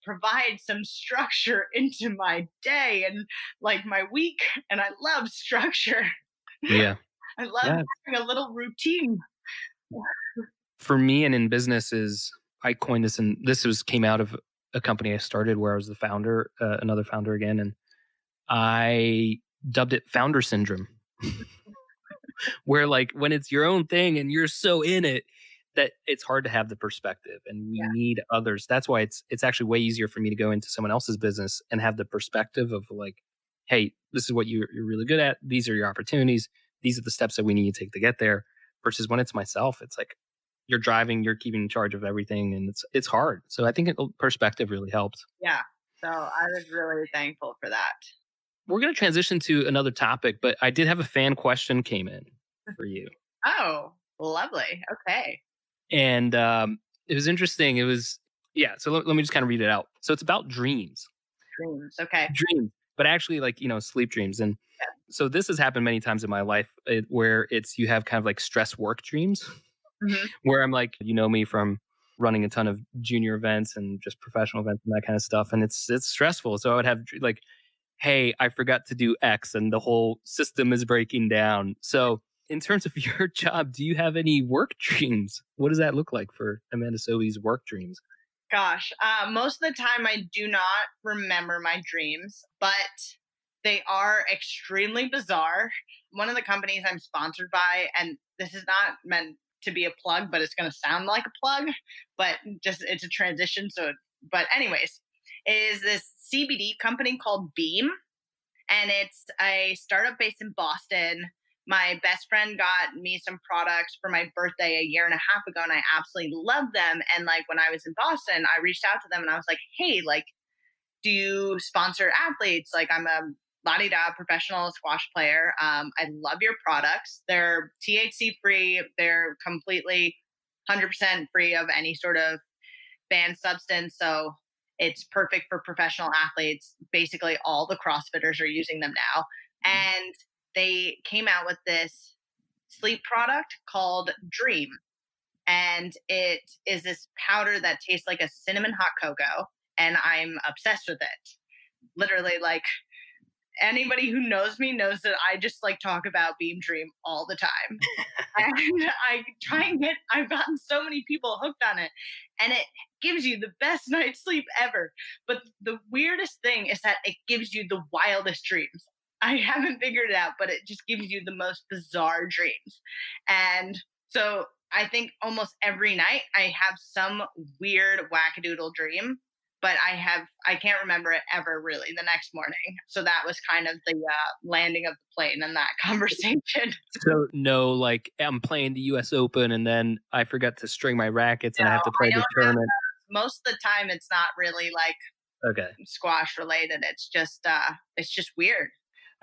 provide some structure into my day and like my week. And I love structure. Yeah. I love having a little routine. For me and in business I coined this, and came out of a company I started where I was the founder, another founder again, and I dubbed it founder syndrome. Where like when it's your own thing and you're so in it that it's hard to have the perspective, and we need others. That's why it's actually way easier for me to go into someone else's business and have the perspective of like, hey, this is what you're really good at. These are your opportunities. These are the steps that we need to take to get there. Versus when it's myself, it's like you're driving, you're keeping charge of everything, and it's hard. So I think perspective really helps. Yeah. So I was really thankful for that. We're going to transition to another topic, but I did have a fan question came in for you. Oh, lovely. Okay. And it was interesting. It was, so let me just kind of read it out. So it's about dreams. Dreams. Okay. Dreams, but actually like, sleep dreams. And so this has happened many times in my life where you have kind of like stress work dreams where I'm like, me from running a ton of junior events and just professional events and that kind of stuff. And it's stressful. So I would have like, hey, I forgot to do X and the whole system is breaking down. So in terms of your job, do you have any work dreams? What does that look like for Amanda Sobhy's work dreams? Gosh, most of the time I do not remember my dreams, but they are extremely bizarre. One of the companies I'm sponsored by, and this is not meant to be a plug, but it's going to sound like a plug, but just it's a transition. But anyways, is this CBD company called Beam, and it's a startup based in Boston. My best friend got me some products for my birthday a year and a half ago, and I absolutely love them. And like when I was in Boston, I reached out to them and I was like, hey, like, do you sponsor athletes? Like, I'm a la-di-da professional squash player. I love your products. They're THC free. They're completely 100% free of any sort of banned substance. So it's perfect for professional athletes. Basically, all the CrossFitters are using them now. And they came out with this sleep product called Dream. And it is this powder that tastes like a cinnamon hot cocoa. And I'm obsessed with it. Literally, like, anybody who knows me knows that I just like talk about Beam Dream all the time. And I've gotten so many people hooked on it, and it gives you the best night's sleep ever. But the weirdest thing is that it gives you the wildest dreams. I haven't figured it out, but it just gives you the most bizarre dreams. And so I think almost every night I have some weird wackadoodle dream, but I can't remember it ever really the next morning. So that was kind of the landing of the plane in that conversation. So no, like I'm playing the US Open and then I forgot to string my rackets and I have to play the tournament. Most of the time it's not really like squash related. It's just weird.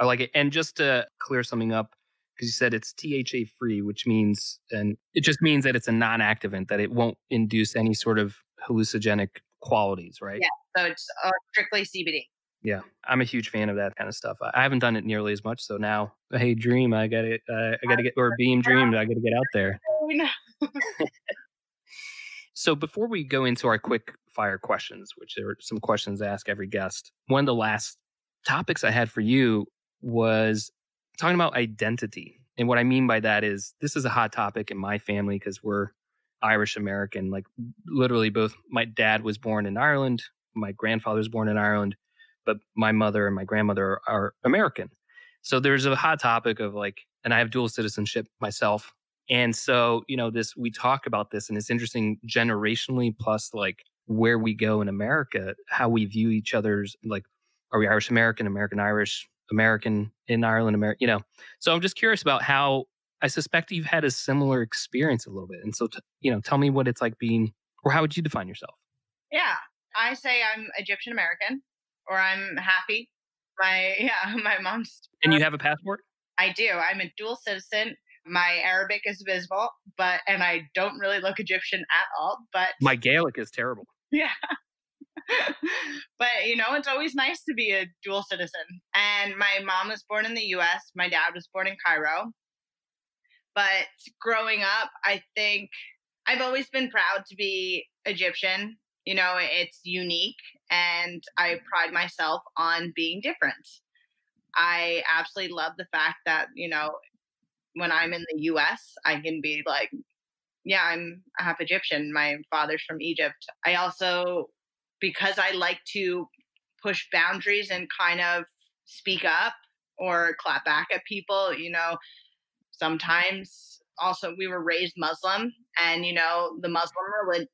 I like it. And just to clear something up, because you said it's THA free, which means, and it just means that it's a non-activant, that it won't induce any sort of hallucinogenic qualities, right? Yeah. So it's strictly CBD. Yeah, I'm a huge fan of that kind of stuff. I haven't done it nearly as much, so now, hey, dream, I gotta get, or beam dream, I gotta get out there. So before we go into our quick fire questions, which there are some questions I ask every guest, one of the last topics I had for you was talking about identity. And what I mean by that is this is a hot topic in my family because we're Irish American. Like literally both my dad was born in Ireland, my grandfather was born in Ireland, but my mother and my grandmother are American. So there's a hot topic of like, and I have dual citizenship myself. And so, we talk about this and it's interesting generationally, plus like where we go in America, how we view each other's like, are we Irish American, American Irish, American in Ireland, American, So I'm just curious about how I suspect you've had a similar experience a little bit. And so, tell me what it's like being, or how would you define yourself? Yeah, I say I'm Egyptian American, or I'm happy. My mom's. And you have a passport? I do. I'm a dual citizen. My Arabic is visible, and I don't really look Egyptian at all. But my Gaelic is terrible. Yeah. But it's always nice to be a dual citizen. And my mom was born in the US. My dad was born in Cairo. But growing up, I think I've always been proud to be Egyptian. It's unique, and I pride myself on being different. I absolutely love the fact that, when I'm in the US, I can be like, yeah, I'm half Egyptian. My father's from Egypt. I also, because I like to push boundaries and kind of speak up or clap back at people, sometimes also we were raised Muslim, and, the Muslim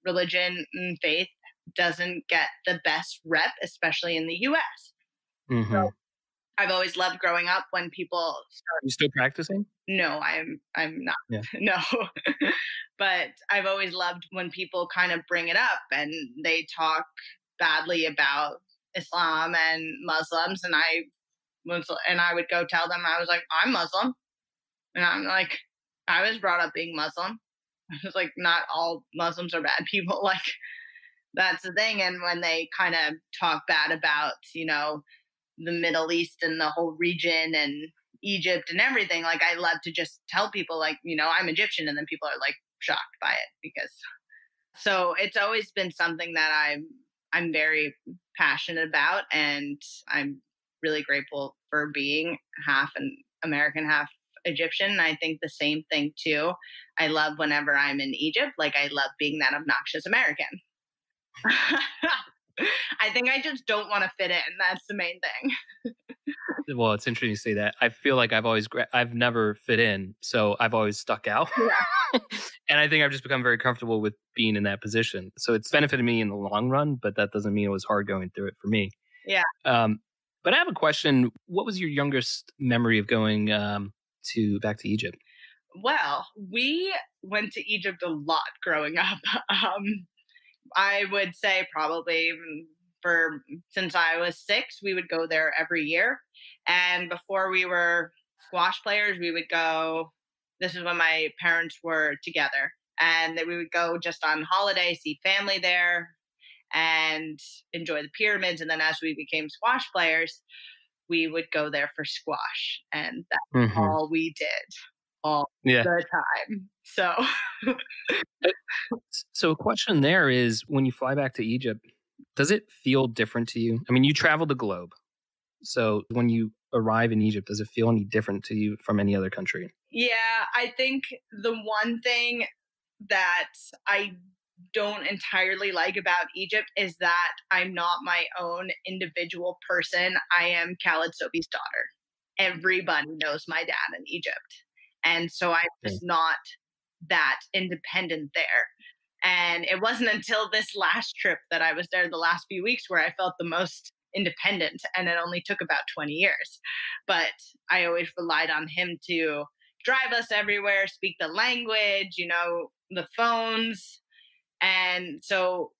religion and faith doesn't get the best rep, especially in the US. Mm-hmm. So I've always loved growing up when people start. You still practicing? No, I'm not. Yeah. No. But I've always loved when people kind of bring it up and they talk badly about Islam and Muslims, and I would go tell them, I was like, I'm Muslim. And I'm like, I was brought up being Muslim. I was like, not all Muslims are bad people. Like, that's the thing. And when they kind of talk bad about, the Middle East and the whole region and Egypt and everything, like, I love to just tell people, like, I'm Egyptian, and then people are like shocked by it so it's always been something that I'm very passionate about, and I'm really grateful for being half an American, half Egyptian. And I think the same thing too. I love whenever I'm in Egypt, like, I love being that obnoxious American. I think I just don't want to fit in. That's the main thing. Well, it's interesting you say that. I feel like I've never fit in, so I've always stuck out. Yeah. And I think I've just become very comfortable with being in that position. So it's benefited me in the long run, but that doesn't mean it was hard going through it for me. Yeah. But I have a question. What was your youngest memory of going back to Egypt? Well, we went to Egypt a lot growing up. I would say probably since I was 6, we would go there every year. And before we were squash players, we would go, this is when my parents were together, and we would go just on holiday, see family there and enjoy the pyramids. And then as we became squash players, we would go there for squash. And that's all we did all the time. So a question there is, when you fly back to Egypt, does it feel different to you? I mean, you travel the globe. So when you arrive in Egypt, does it feel any different to you from any other country? Yeah, I think the one thing that I don't entirely like about Egypt is that I'm not my own individual person. I am Khaled Sobhy's daughter. Everybody knows my dad in Egypt. And so I'm just not that independent there. And it wasn't until this last trip that I was there the last few weeks where I felt the most independent, and it only took about 20 years. But I always relied on him to drive us everywhere, speak the language, the phones. And so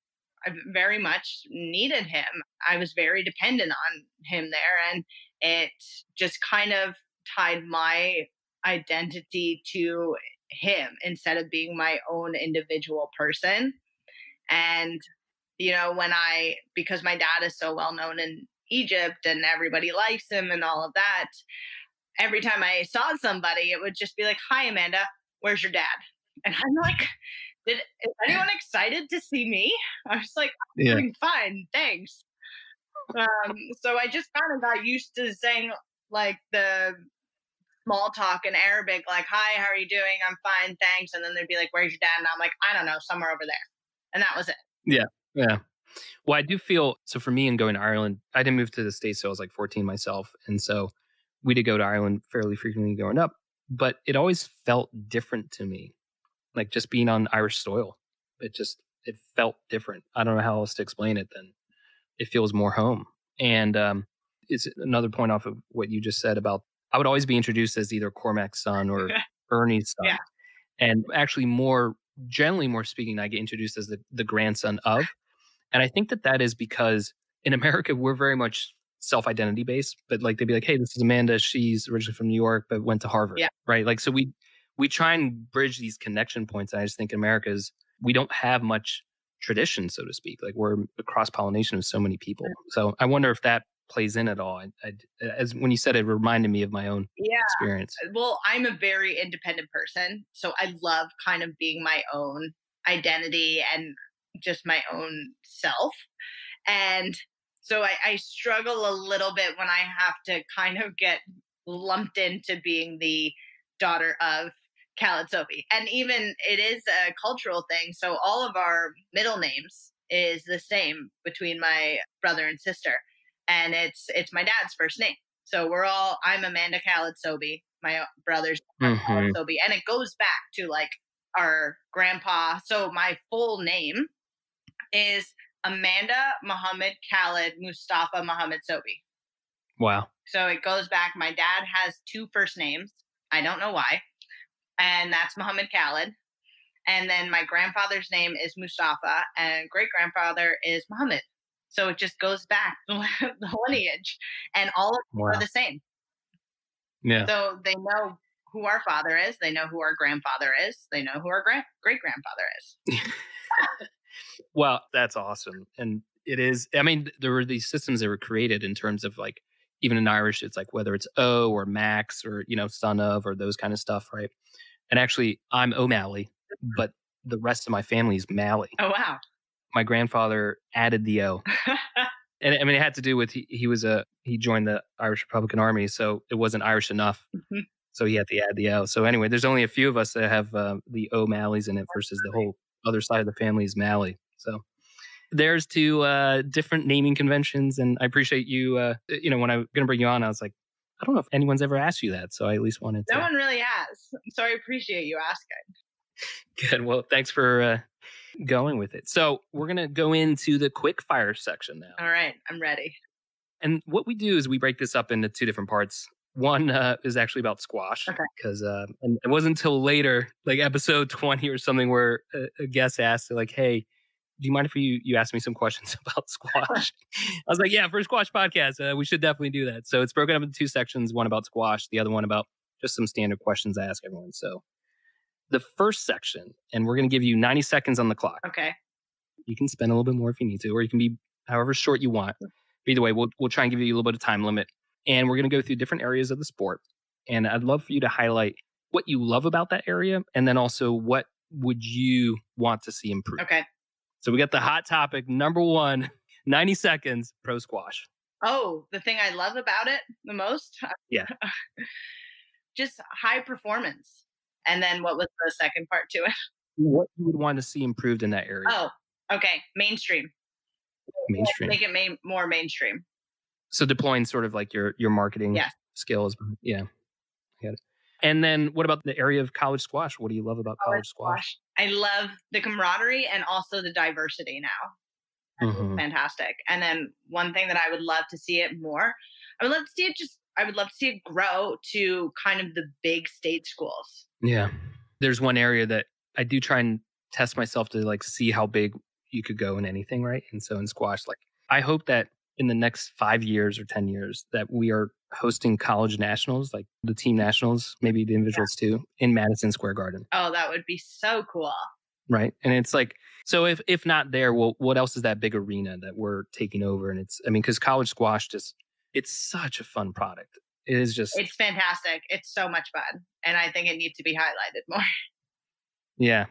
I very much needed him. I was very dependent on him there, and it just kind of tied my identity to him instead of being my own individual person. And because my dad is so well known in Egypt and everybody likes him and all of that. Every time I saw somebody, it would just be like, "Hi, Amanda, where's your dad?" And I'm like, is anyone excited to see me? I was like, "I'm doing fine, thanks." So I just kind of got used to saying like the small talk in Arabic, like, "Hi, how are you doing? I'm fine, thanks." And then they'd be like, "Where's your dad?" And I'm like, "I don't know, somewhere over there." And that was it. Yeah. Yeah. Well, I do feel so for me in going to Ireland, I didn't move to the States, so I was like 14 myself. And so we did go to Ireland fairly frequently growing up, but it always felt different to me. Like just being on Irish soil. It felt different. I don't know how else to explain it than it feels more home. And it's another point off of what you just said about I would always be introduced as either Cormac's son or Ernie's son. Yeah. And actually generally more speaking, I get introduced as the grandson of. And I think that is because in America, we're very much self-identity based, but like they'd be like, "Hey, this is Amanda. She's originally from New York, but went to Harvard." Yeah. Right. Like, so we try and bridge these connection points. And I just think in America we don't have much tradition, so to speak. Like we're a cross-pollination of so many people. So I wonder if that plays in at all. As when you said it reminded me of my own experience. Well, I'm a very independent person. So I love kind of being my own identity and just my own self. And so I struggle a little bit when I have to kind of get lumped into being the daughter of Khaled Sobhy. And even it is a cultural thing. So all of our middle names is the same between my brother and sister. And it's my dad's first name. So I'm Amanda Khaled Sobhy. My brother's Khaled Sobhy. And it goes back to like our grandpa. So my full name is Amanda Muhammad Khaled Mustafa Muhammad Sobhy. Wow. So it goes back. My dad has two first names. I don't know why. And that's Muhammad Khaled. And then my grandfather's name is Mustafa and great grandfather is Muhammad. So it just goes back the lineage and all of them are the same. Yeah. So they know who our father is. They know who our grandfather is. They know who our great grandfather is. Well, that's awesome. And it is, I mean, there were these systems that were created in terms of like, even in Irish, it's like whether it's O or Max or, son of or those kind of stuff, right? And actually, I'm O'Malley, but the rest of my family is Malley. Oh, wow. My grandfather added the O. And I mean, it had to do with he joined the Irish Republican Army, so it wasn't Irish enough. So he had to add the O. So anyway, there's only a few of us that have the O'Malleys in it versus the whole other side of the family is Malley. So there's two different naming conventions. And I appreciate you, when I'm going to bring you on, I was like, I don't know if anyone's ever asked you that. So I at least wanted to. No one really has. So I appreciate you asking. Good. Well, thanks for going with it. So we're going to go into the quick fire section now. All right. I'm ready. And what we do is we break this up into two different parts. One is actually about squash. Okay. Because and it wasn't until later, like episode 20 or something, where a guest asked, like, "Hey, do you mind if you ask me some questions about squash?" I was like, "Yeah, for a squash podcast, we should definitely do that." So it's broken up into two sections, one about squash, the other one about just some standard questions I ask everyone. So the first section, and we're going to give you 90 seconds on the clock. Okay. You can spend a little bit more if you need to, or you can be however short you want. Either way, we'll try and give you a little bit of time limit. And we're going to go through different areas of the sport. And I'd love for you to highlight what you love about that area, and then also what would you want to see improve. Okay. So we got the hot topic, number one, 90 seconds, pro squash. Oh, the thing I love about it the most? Yeah. Just high performance. And then what was the second part to it? What you would want to see improved in that area. Oh, okay. Mainstream. Make it more mainstream. So deploying sort of like your marketing skills. Yeah. I got it. And then what about the area of college squash? What do you love about college squash? I love the camaraderie and also the diversity now. Mm-hmm. Fantastic. And then one thing that I would love to see it more, I would love to see it grow to kind of the big state schools. Yeah. There's one area that I do try and test myself to like see how big you could go in anything, right? And so in squash, like I hope that in the next 5 years or 10 years that we are hosting college nationals, like the team nationals, maybe the individuals too, in Madison Square Garden. Oh, that would be so cool. right? And it's like, so if not there, well, what else is that big arena that we're taking over? And it's, I mean, because college squash it's such a fun product. It is just, It's fantastic. It's so much fun. And I think it needs to be highlighted more. yeah.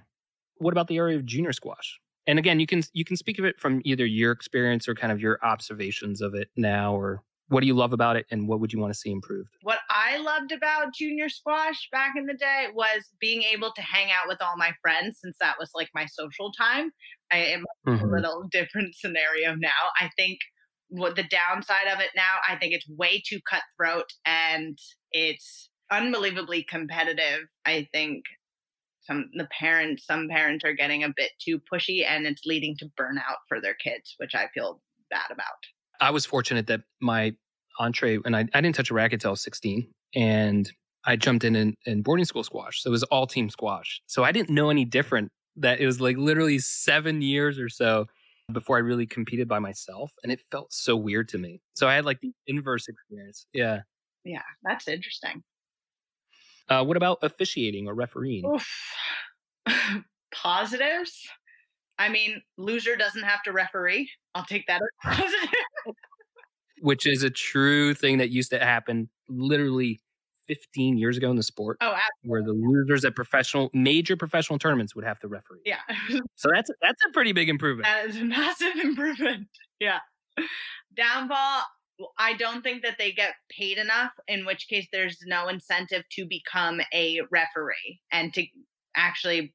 What about the area of junior squash? And again, you can speak of it from either your experience or kind of your observations of it now, or what do you love about it and what would you want to see improved? What I loved about junior squash back in the day was being able to hang out with all my friends, since that was like my social time. I am a little different scenario now. I think what the downside of it now, I think it's way too cutthroat and it's unbelievably competitive. I think some parents are getting a bit too pushy and it's leading to burnout for their kids, which I feel bad about. I was fortunate that my entree, and I didn't touch a racket till I was 16, and I jumped in boarding school squash. So it was all team squash. So I didn't know any different. That it was like literally 7 years or so before I really competed by myself. And it felt so weird to me. So I had like the inverse experience. Yeah. Yeah, that's interesting. What about officiating or refereeing? Oof. Positives? I mean, loser doesn't have to referee. I'll take that as positive. Which is a true thing that used to happen literally 15 years ago in the sport. Oh, absolutely. Where the losers at major professional tournaments would have to referee. Yeah. So that's a pretty big improvement. That is a massive improvement. Yeah. Downfall, I don't think that they get paid enough, in which case there's no incentive to become a referee and to actually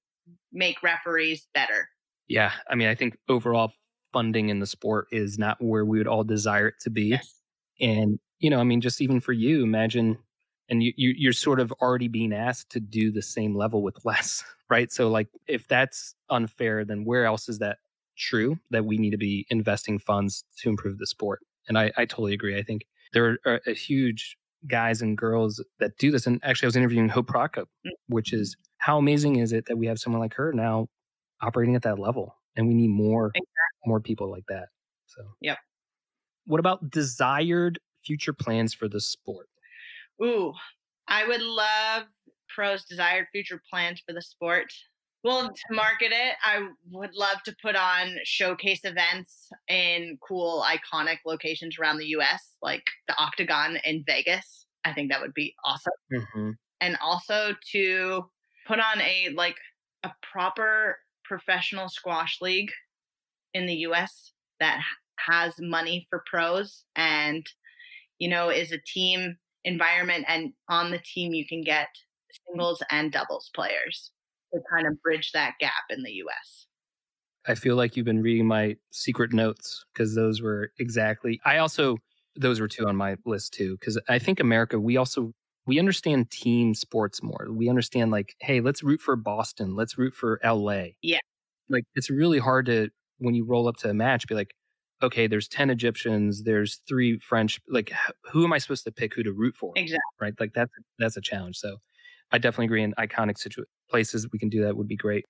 make referees better. Yeah. I mean, I think overall funding in the sport is not where we would all desire it to be. Yes. And, I mean, just even for you, imagine, and you're sort of already being asked to do the same level with less, right? So like, if that's unfair, then where else is that true that we need to be investing funds to improve the sport? And I totally agree. I think there are a huge guys and girls that do this. And actually, I was interviewing Hope Prokop, which is how amazing is it that we have someone like her now operating at that level, and we need more people like that. So, yep. What about desired future plans for the sport? Ooh, I would love pros' desired future plans for the sport. Well, to market it, I would love to put on showcase events in cool, iconic locations around the U.S., like the Octagon in Vegas. I think that would be awesome. Mm-hmm. And also to put on a proper professional squash league in the U.S. that has money for pros and, is a team environment. And on the team, you can get singles and doubles players to kind of bridge that gap in the U.S. I feel like you've been reading my secret notes, because those were exactly, those were two on my list too, because I think America, we understand team sports more. We understand like, hey, let's root for Boston. Let's root for LA. Yeah. Like, it's really hard to, when you roll up to a match, be like, okay, there's 10 Egyptians, there's 3 French. Like, who am I supposed to pick who to root for? Exactly. Right? Like, that's a challenge. So I definitely agree, in iconic places we can do that would be great.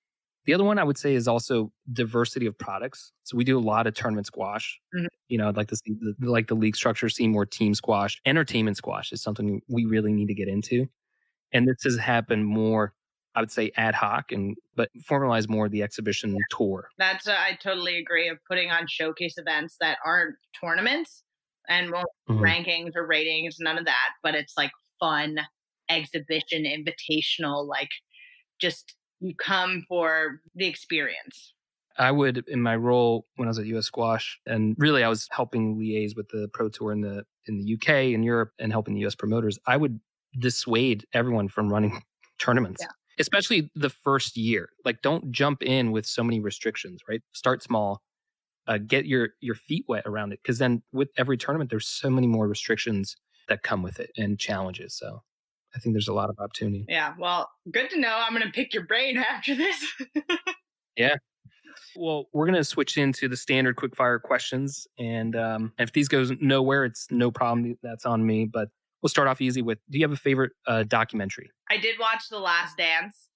The other one I would say is also diversity of products. So we do a lot of tournament squash. Mm-hmm. I'd like to see the league structure, see more team squash. Entertainment squash is something we really need to get into. And this has happened more, I would say, ad hoc, but formalize more the exhibition tour. I totally agree, of putting on showcase events that aren't tournaments and rankings or ratings, none of that, but it's like fun exhibition, invitational, like just you come for the experience. I would, in my role when I was at US Squash, and really I was helping liaise with the Pro Tour in the UK and Europe and helping the US promoters, I would dissuade everyone from running tournaments. Yeah. Especially the first year. Like, don't jump in with so many restrictions, right? Start small, get your feet wet around it. Because then with every tournament, there's so many more restrictions that come with it and challenges. So I think there's a lot of opportunity. Yeah, well, good to know. I'm going to pick your brain after this. Yeah. Well, we're going to switch into the standard quickfire questions. And if these goes nowhere, it's no problem. That's on me. But we'll start off easy with, do you have a favorite documentary? I did watch The Last Dance.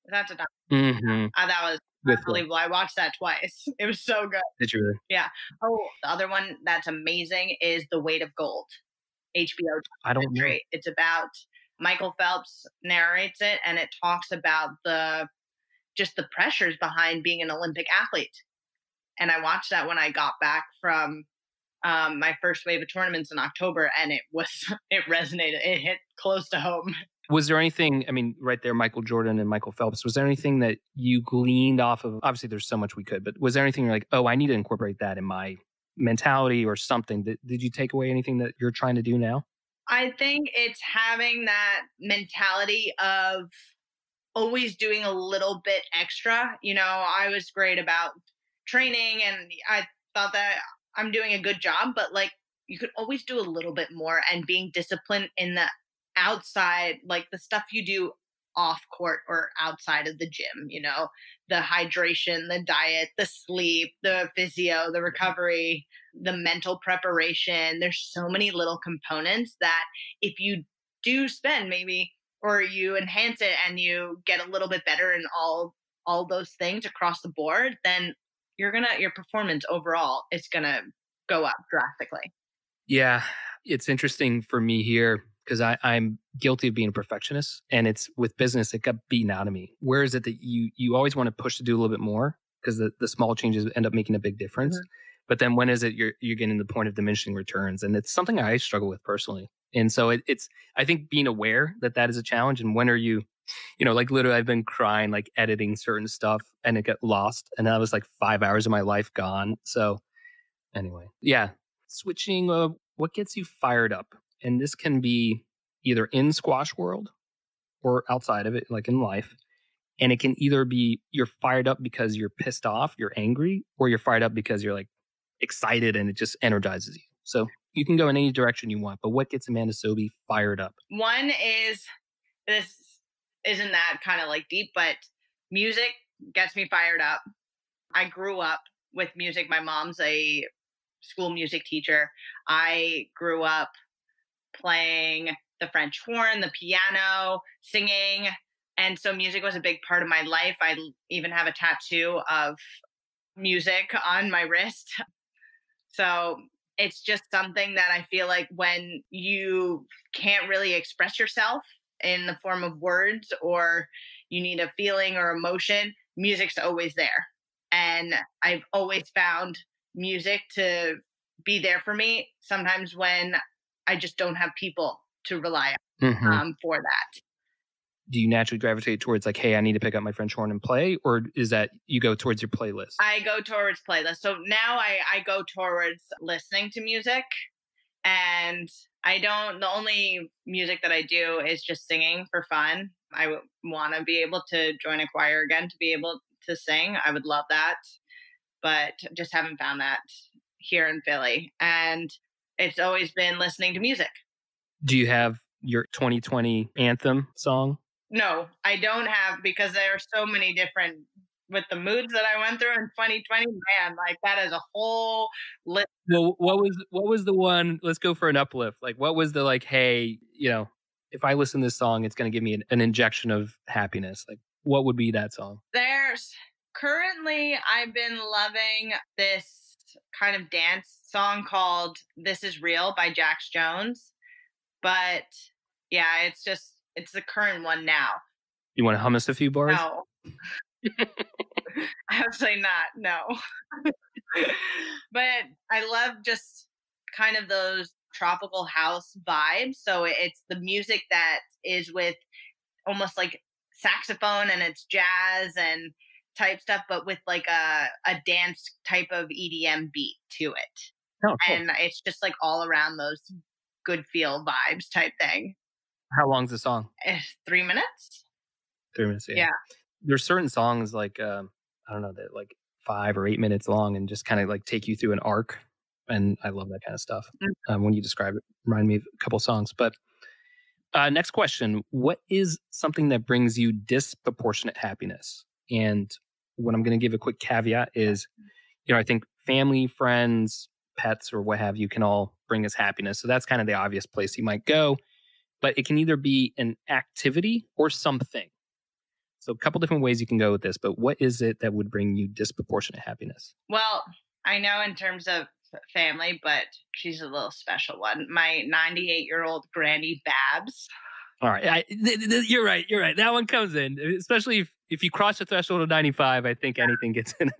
That's a documentary. Mm-hmm. That was unbelievable. I watched that twice. It was so good. Did you really? Yeah. Oh, the other one that's amazing is The Weight of Gold, HBO. I don't know. It's about Michael Phelps narrates it, and it talks about the just the pressures behind being an Olympic athlete. And I watched that when I got back from my first wave of tournaments in October, and it resonated. It hit close to home. Was there anything, I mean, right there, Michael Jordan and Michael Phelps, was there anything that you gleaned off of? Obviously, there's so much we could, but was there anything you're like, oh, I need to incorporate that in my mentality or something? Did you take away anything that you're trying to do now? I think it's having that mentality of always doing a little bit extra. I was great about training and I thought that I'm doing a good job, but like you could always do a little bit more, and being disciplined in the outside, like the stuff you do off court or outside of the gym, the hydration, the diet, the sleep, the physio, the recovery, the mental preparation. There's so many little components that if you do spend maybe, or you enhance it and you get a little bit better in all those things across the board, then your performance overall is gonna go up drastically. Yeah, it's interesting for me here because I'm guilty of being a perfectionist, and it's with business, it got beaten out of me. Where is it that you always want to push to do a little bit more because the small changes end up making a big difference. Mm-hmm. But then when is it you're getting to the point of diminishing returns? And it's something I struggle with personally. And so it's, I think being aware that is a challenge. And when are you, like literally I've been crying, like editing certain stuff and it got lost. And that was like 5 hours of my life gone. So anyway, yeah, switching, what gets you fired up? And this can be either in squash world or outside of it, like in life. And it can either be you're fired up because you're pissed off, you're angry, or you're fired up because you're like excited and it just energizes you. So you can go in any direction you want, but what gets Amanda Sobhy fired up? One is, this isn't that kind of like deep, but music gets me fired up. I grew up with music. My mom's a school music teacher. I grew up playing the French horn, the piano, singing. And so music was a big part of my life. I even have a tattoo of music on my wrist. So it's just something that I feel like when you can't really express yourself in the form of words, or you need a feeling or emotion, music's always there. And I've always found music to be there for me sometimes when I just don't have people to rely on for that. Do you naturally gravitate towards like, hey, I need to pick up my French horn and play? Or is that you go towards your playlist? I go towards playlist. So now I go towards listening to music, and the only music that I do is just singing for fun. I want to be able to join a choir again to be able to sing. I would love that, but just haven't found that here in Philly. And it's always been listening to music. Do you have your 2020 anthem song? No, I don't have, because there are so many different, with the moods that I went through in 2020, man, like that is a whole list. Well, what was the one, let's go for an uplift. Like what was the like, hey, if I listen to this song, it's going to give me an injection of happiness. Like what would be that song? Currently I've been loving this kind of dance song called This Is Real by Jax Jones. But yeah, it's the current one now. You want to hum us a few bars? No. Absolutely not. No. But I love just kind of those tropical house vibes. So it's the music that is with almost like saxophone, and it's jazz and type stuff, but with like a dance type of EDM beat to it. Oh, cool. And it's just like all around those good feel vibes type thing. How long's the song? 3 minutes. 3 minutes, yeah. There's certain songs like, I don't know, that like 5 or 8 minutes long and just kind of like take you through an arc. And I love that kind of stuff. When you describe it, remind me of a couple songs. But next question, what is something that brings you disproportionate happiness? And what I'm going to give a quick caveat is, I think family, friends, pets, or what have you can all bring us happiness. So that's kind of the obvious place you might go. But it can either be an activity or something. So a couple different ways you can go with this. But what is it that would bring you disproportionate happiness? Well, I know in terms of family, but she's a little special one. My 98-year-old Granny Babs. All right. You're right. You're right. That one comes in, especially if you cross the threshold of 95, I think anything gets in.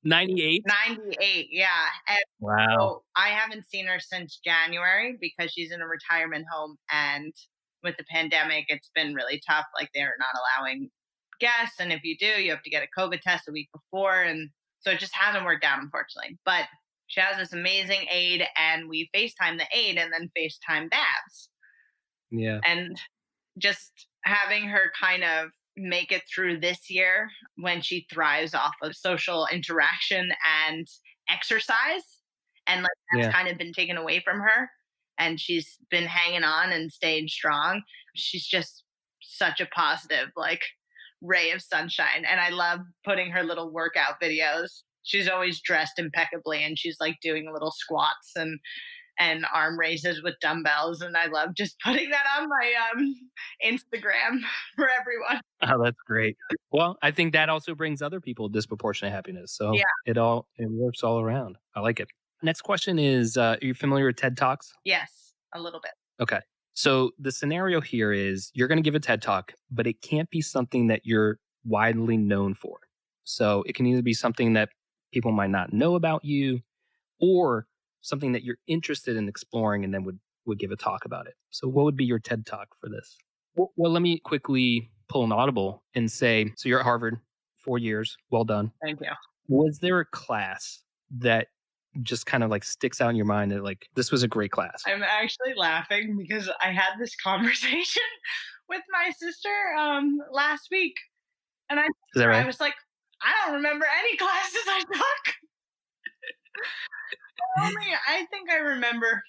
98? 98, yeah. And wow. so I haven't seen her since January because she's in a retirement home. And with the pandemic, it's been really tough. Like, they're not allowing guests. And if you do, you have to get a COVID test a week before. And so it just hasn't worked out, unfortunately. But she has this amazing aide, and we FaceTime the aide and then FaceTime Babs. Yeah. And just having her kind of make it through this year when she thrives off of social interaction and exercise. And like that's kind of been taken away from her. And she's been hanging on and staying strong. She's just such a positive, like, ray of sunshine. And I love putting her little workout videos. She's always dressed impeccably, and she's like doing little squats and arm raises with dumbbells. And I love just putting that on my Instagram for everyone. Oh, that's great. Well, I think that also brings other people disproportionate happiness. So it works all around. I like it. Next question is, are you familiar with TED Talks? Yes, a little bit. Okay. So the scenario here is you're going to give a TED Talk, but it can't be something that you're widely known for. So it can either be something that people might not know about you, or something that you're interested in exploring and then would give a talk about it. So what would be your TED Talk for this? Well, let me quickly pull an audible and say, so you're at Harvard, 4 years. Well done. Thank you. Was there a class that just kind of like sticks out in your mind that like, this was a great class? I'm actually laughing because I had this conversation with my sister last week. And I was like, I don't remember any classes I took. I think I remember,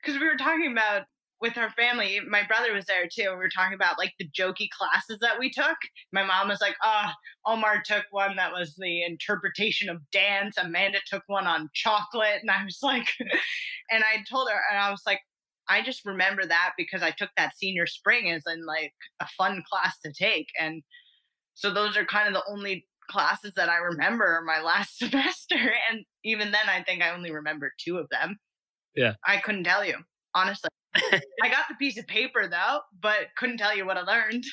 because we were talking about with our family, my brother was there too. We were talking about like the jokey classes that we took. My mom was like, Omar took one that was the interpretation of dance. Amanda took one on chocolate. And I was like, and I told her, and I was like, I just remember that because I took that senior spring as in like a fun class to take. And so those are kind of the only classes that I remember my last semester. And even then, I think I only remember 2 of them. Yeah. I couldn't tell you, honestly. I got the piece of paper though, but couldn't tell you what I learned.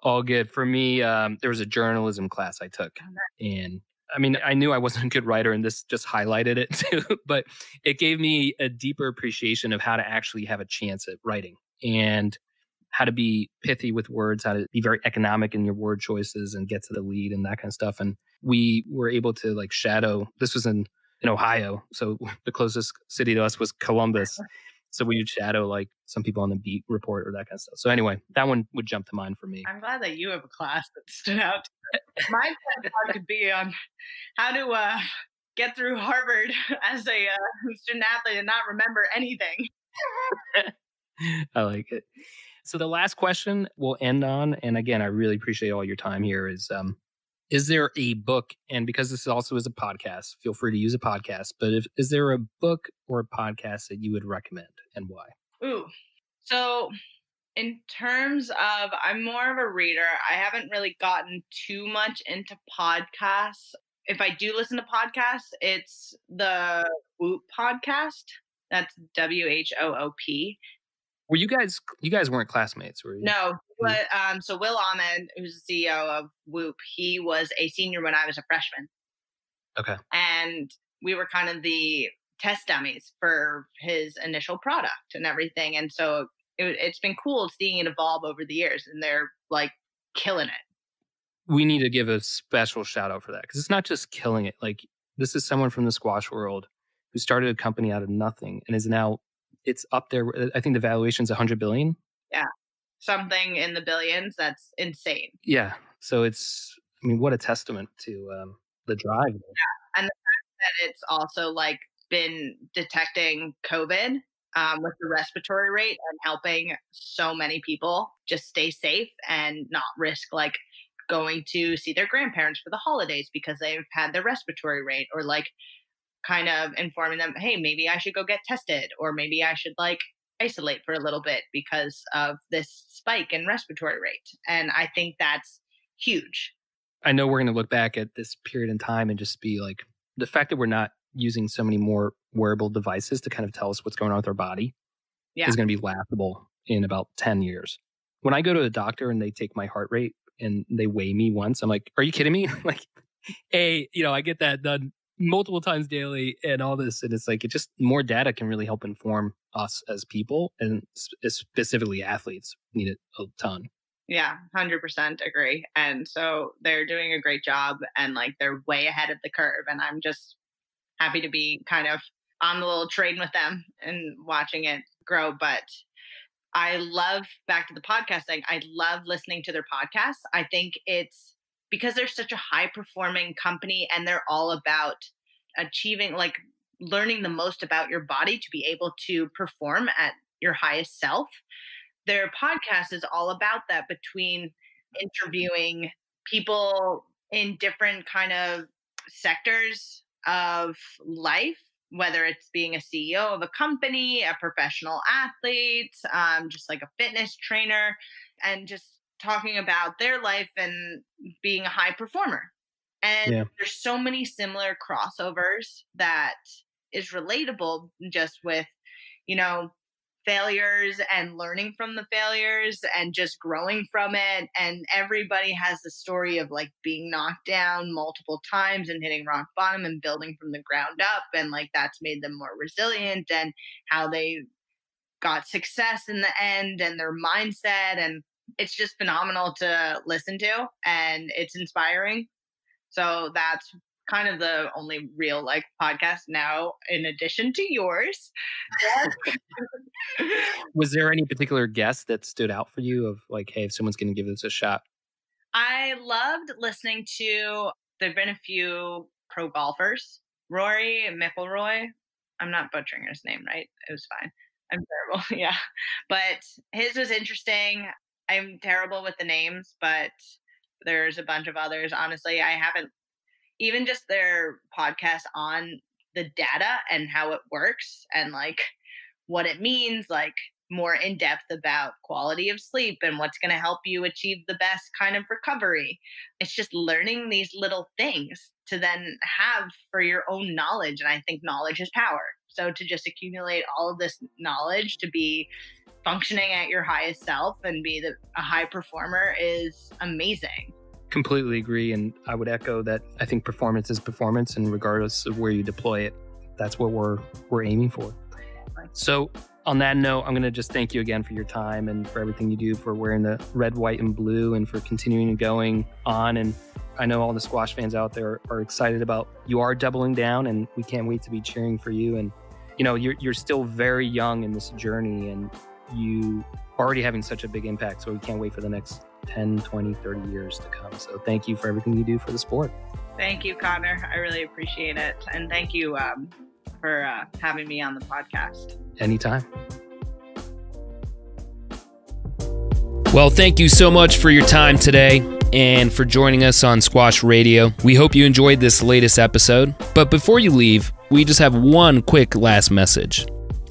All good. For me, there was a journalism class I took. And I mean, I knew I wasn't a good writer, and this just highlighted it too, but it gave me a deeper appreciation of how to actually have a chance at writing and how to be pithy with words, how to be very economic in your word choices and get to the lead and that kind of stuff. And we were able to like shadow, this was in Ohio. So the closest city to us was Columbus. So we would shadow like some people on the beat report or that kind of stuff. So anyway, that one would jump to mind for me. I'm glad that you have a class that stood out. My TED Talk could be on how to get through Harvard as a student athlete and not remember anything. I like it. So the last question we'll end on, and again, I really appreciate all your time here, is there a book, and because this also is a podcast, feel free to use a podcast, but is there a book or a podcast that you would recommend and why? Ooh, so in terms of, I'm more of a reader. I haven't really gotten too much into podcasts. If I do listen to podcasts, it's the Whoop podcast. That's WHOOP. Were you guys weren't classmates, were you? No, but so Will Ahmed, who's the CEO of Whoop, he was a senior when I was a freshman. Okay. And we were kind of the test dummies for his initial product and everything. And so it's been cool seeing it evolve over the years, and they're like killing it. We need to give a special shout out for that, because it's not just killing it. Like, this is someone from the squash world who started a company out of nothing and is now, it's up there. I think the valuation's $100 billion. Yeah. Something in the billions. That's insane. Yeah. So what a testament to the drive. Yeah. And the fact that it's also like been detecting COVID with the respiratory rate and helping so many people just stay safe and not risk like going to see their grandparents for the holidays because they've had their respiratory rate, or like kind of informing them, hey, maybe I should go get tested, or maybe I should like isolate for a little bit because of this spike in respiratory rate. And I think that's huge. I know we're going to look back at this period in time and just be like, the fact that we're not using so many more wearable devices to kind of tell us what's going on with our body is going to be laughable in about 10 years. When I go to a doctor and they take my heart rate and they weigh me once, I'm like, are you kidding me? Like, I get that done multiple times daily and all this. And it's like, it just more data can really help inform us as people, and specifically athletes need it a ton. Yeah, 100% agree. And so they're doing a great job, and like they're way ahead of the curve. And I'm just happy to be kind of on the little train with them and watching it grow. But I love, back to the podcast thing, I love listening to their podcasts. I think it's because they're such a high performing company, and they're all about achieving, like learning the most about your body to be able to perform at your highest self. Their podcast is all about that, between interviewing people in different kind of sectors of life, whether it's being a CEO of a company, a professional athlete, just like a fitness trainer, and just talking about their life and being a high performer. And there's so many similar crossovers that is relatable, just with, failures and learning from the failures and just growing from it. And everybody has the story of like being knocked down multiple times and hitting rock bottom and building from the ground up. And like that's made them more resilient, and how they got success in the end, and their mindset. And it's just phenomenal to listen to, and it's inspiring. So that's kind of the only real like podcast now, in addition to yours. Was there any particular guest that stood out for you of like, hey, if someone's going to give this a shot? I loved listening to, there've been a few pro golfers. Rory McIlroy. I'm not butchering his name, right? It was fine. I'm terrible. Yeah. But his was interesting. I'm terrible with the names, but there's a bunch of others. Honestly, I haven't, even just their podcast on the data and how it works and like what it means, like more in depth about quality of sleep and what's going to help you achieve the best kind of recovery. It's just learning these little things to then have for your own knowledge. And I think knowledge is power. So to just accumulate all of this knowledge to be functioning at your highest self and be a high performer is amazing. Completely agree. And I would echo that. I think performance is performance, and regardless of where you deploy it, that's what we're aiming for. So on that note, I'm going to just thank you again for your time and for everything you do, for wearing the red, white, and blue, and for continuing going on. And I know all the squash fans out there are excited about, you are doubling down, and we can't wait to be cheering for you. And, you're still very young in this journey, and you are already having such a big impact. So we can't wait for the next 10, 20, 30 years to come. So thank you for everything you do for the sport. Thank you, Connor. I really appreciate it. And thank you for having me on the podcast. Anytime. Well, thank you so much for your time today and for joining us on Squash Radio. We hope you enjoyed this latest episode. But before you leave, we just have one quick last message.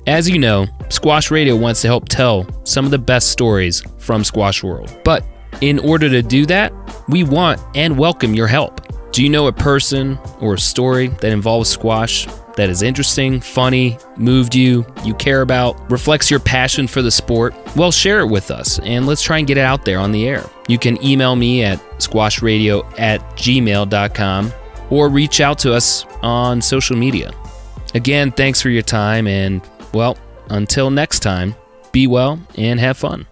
As you know, Squash Radio wants to help tell some of the best stories from Squash World. But in order to do that, we want and welcome your help. Do you know a person or a story that involves squash that is interesting, funny, moved you, you care about, reflects your passion for the sport? Well, share it with us, and let's try and get it out there on the air. You can email me at squashradio@gmail.com or reach out to us on social media. Again, thanks for your time, and, well, until next time, be well and have fun.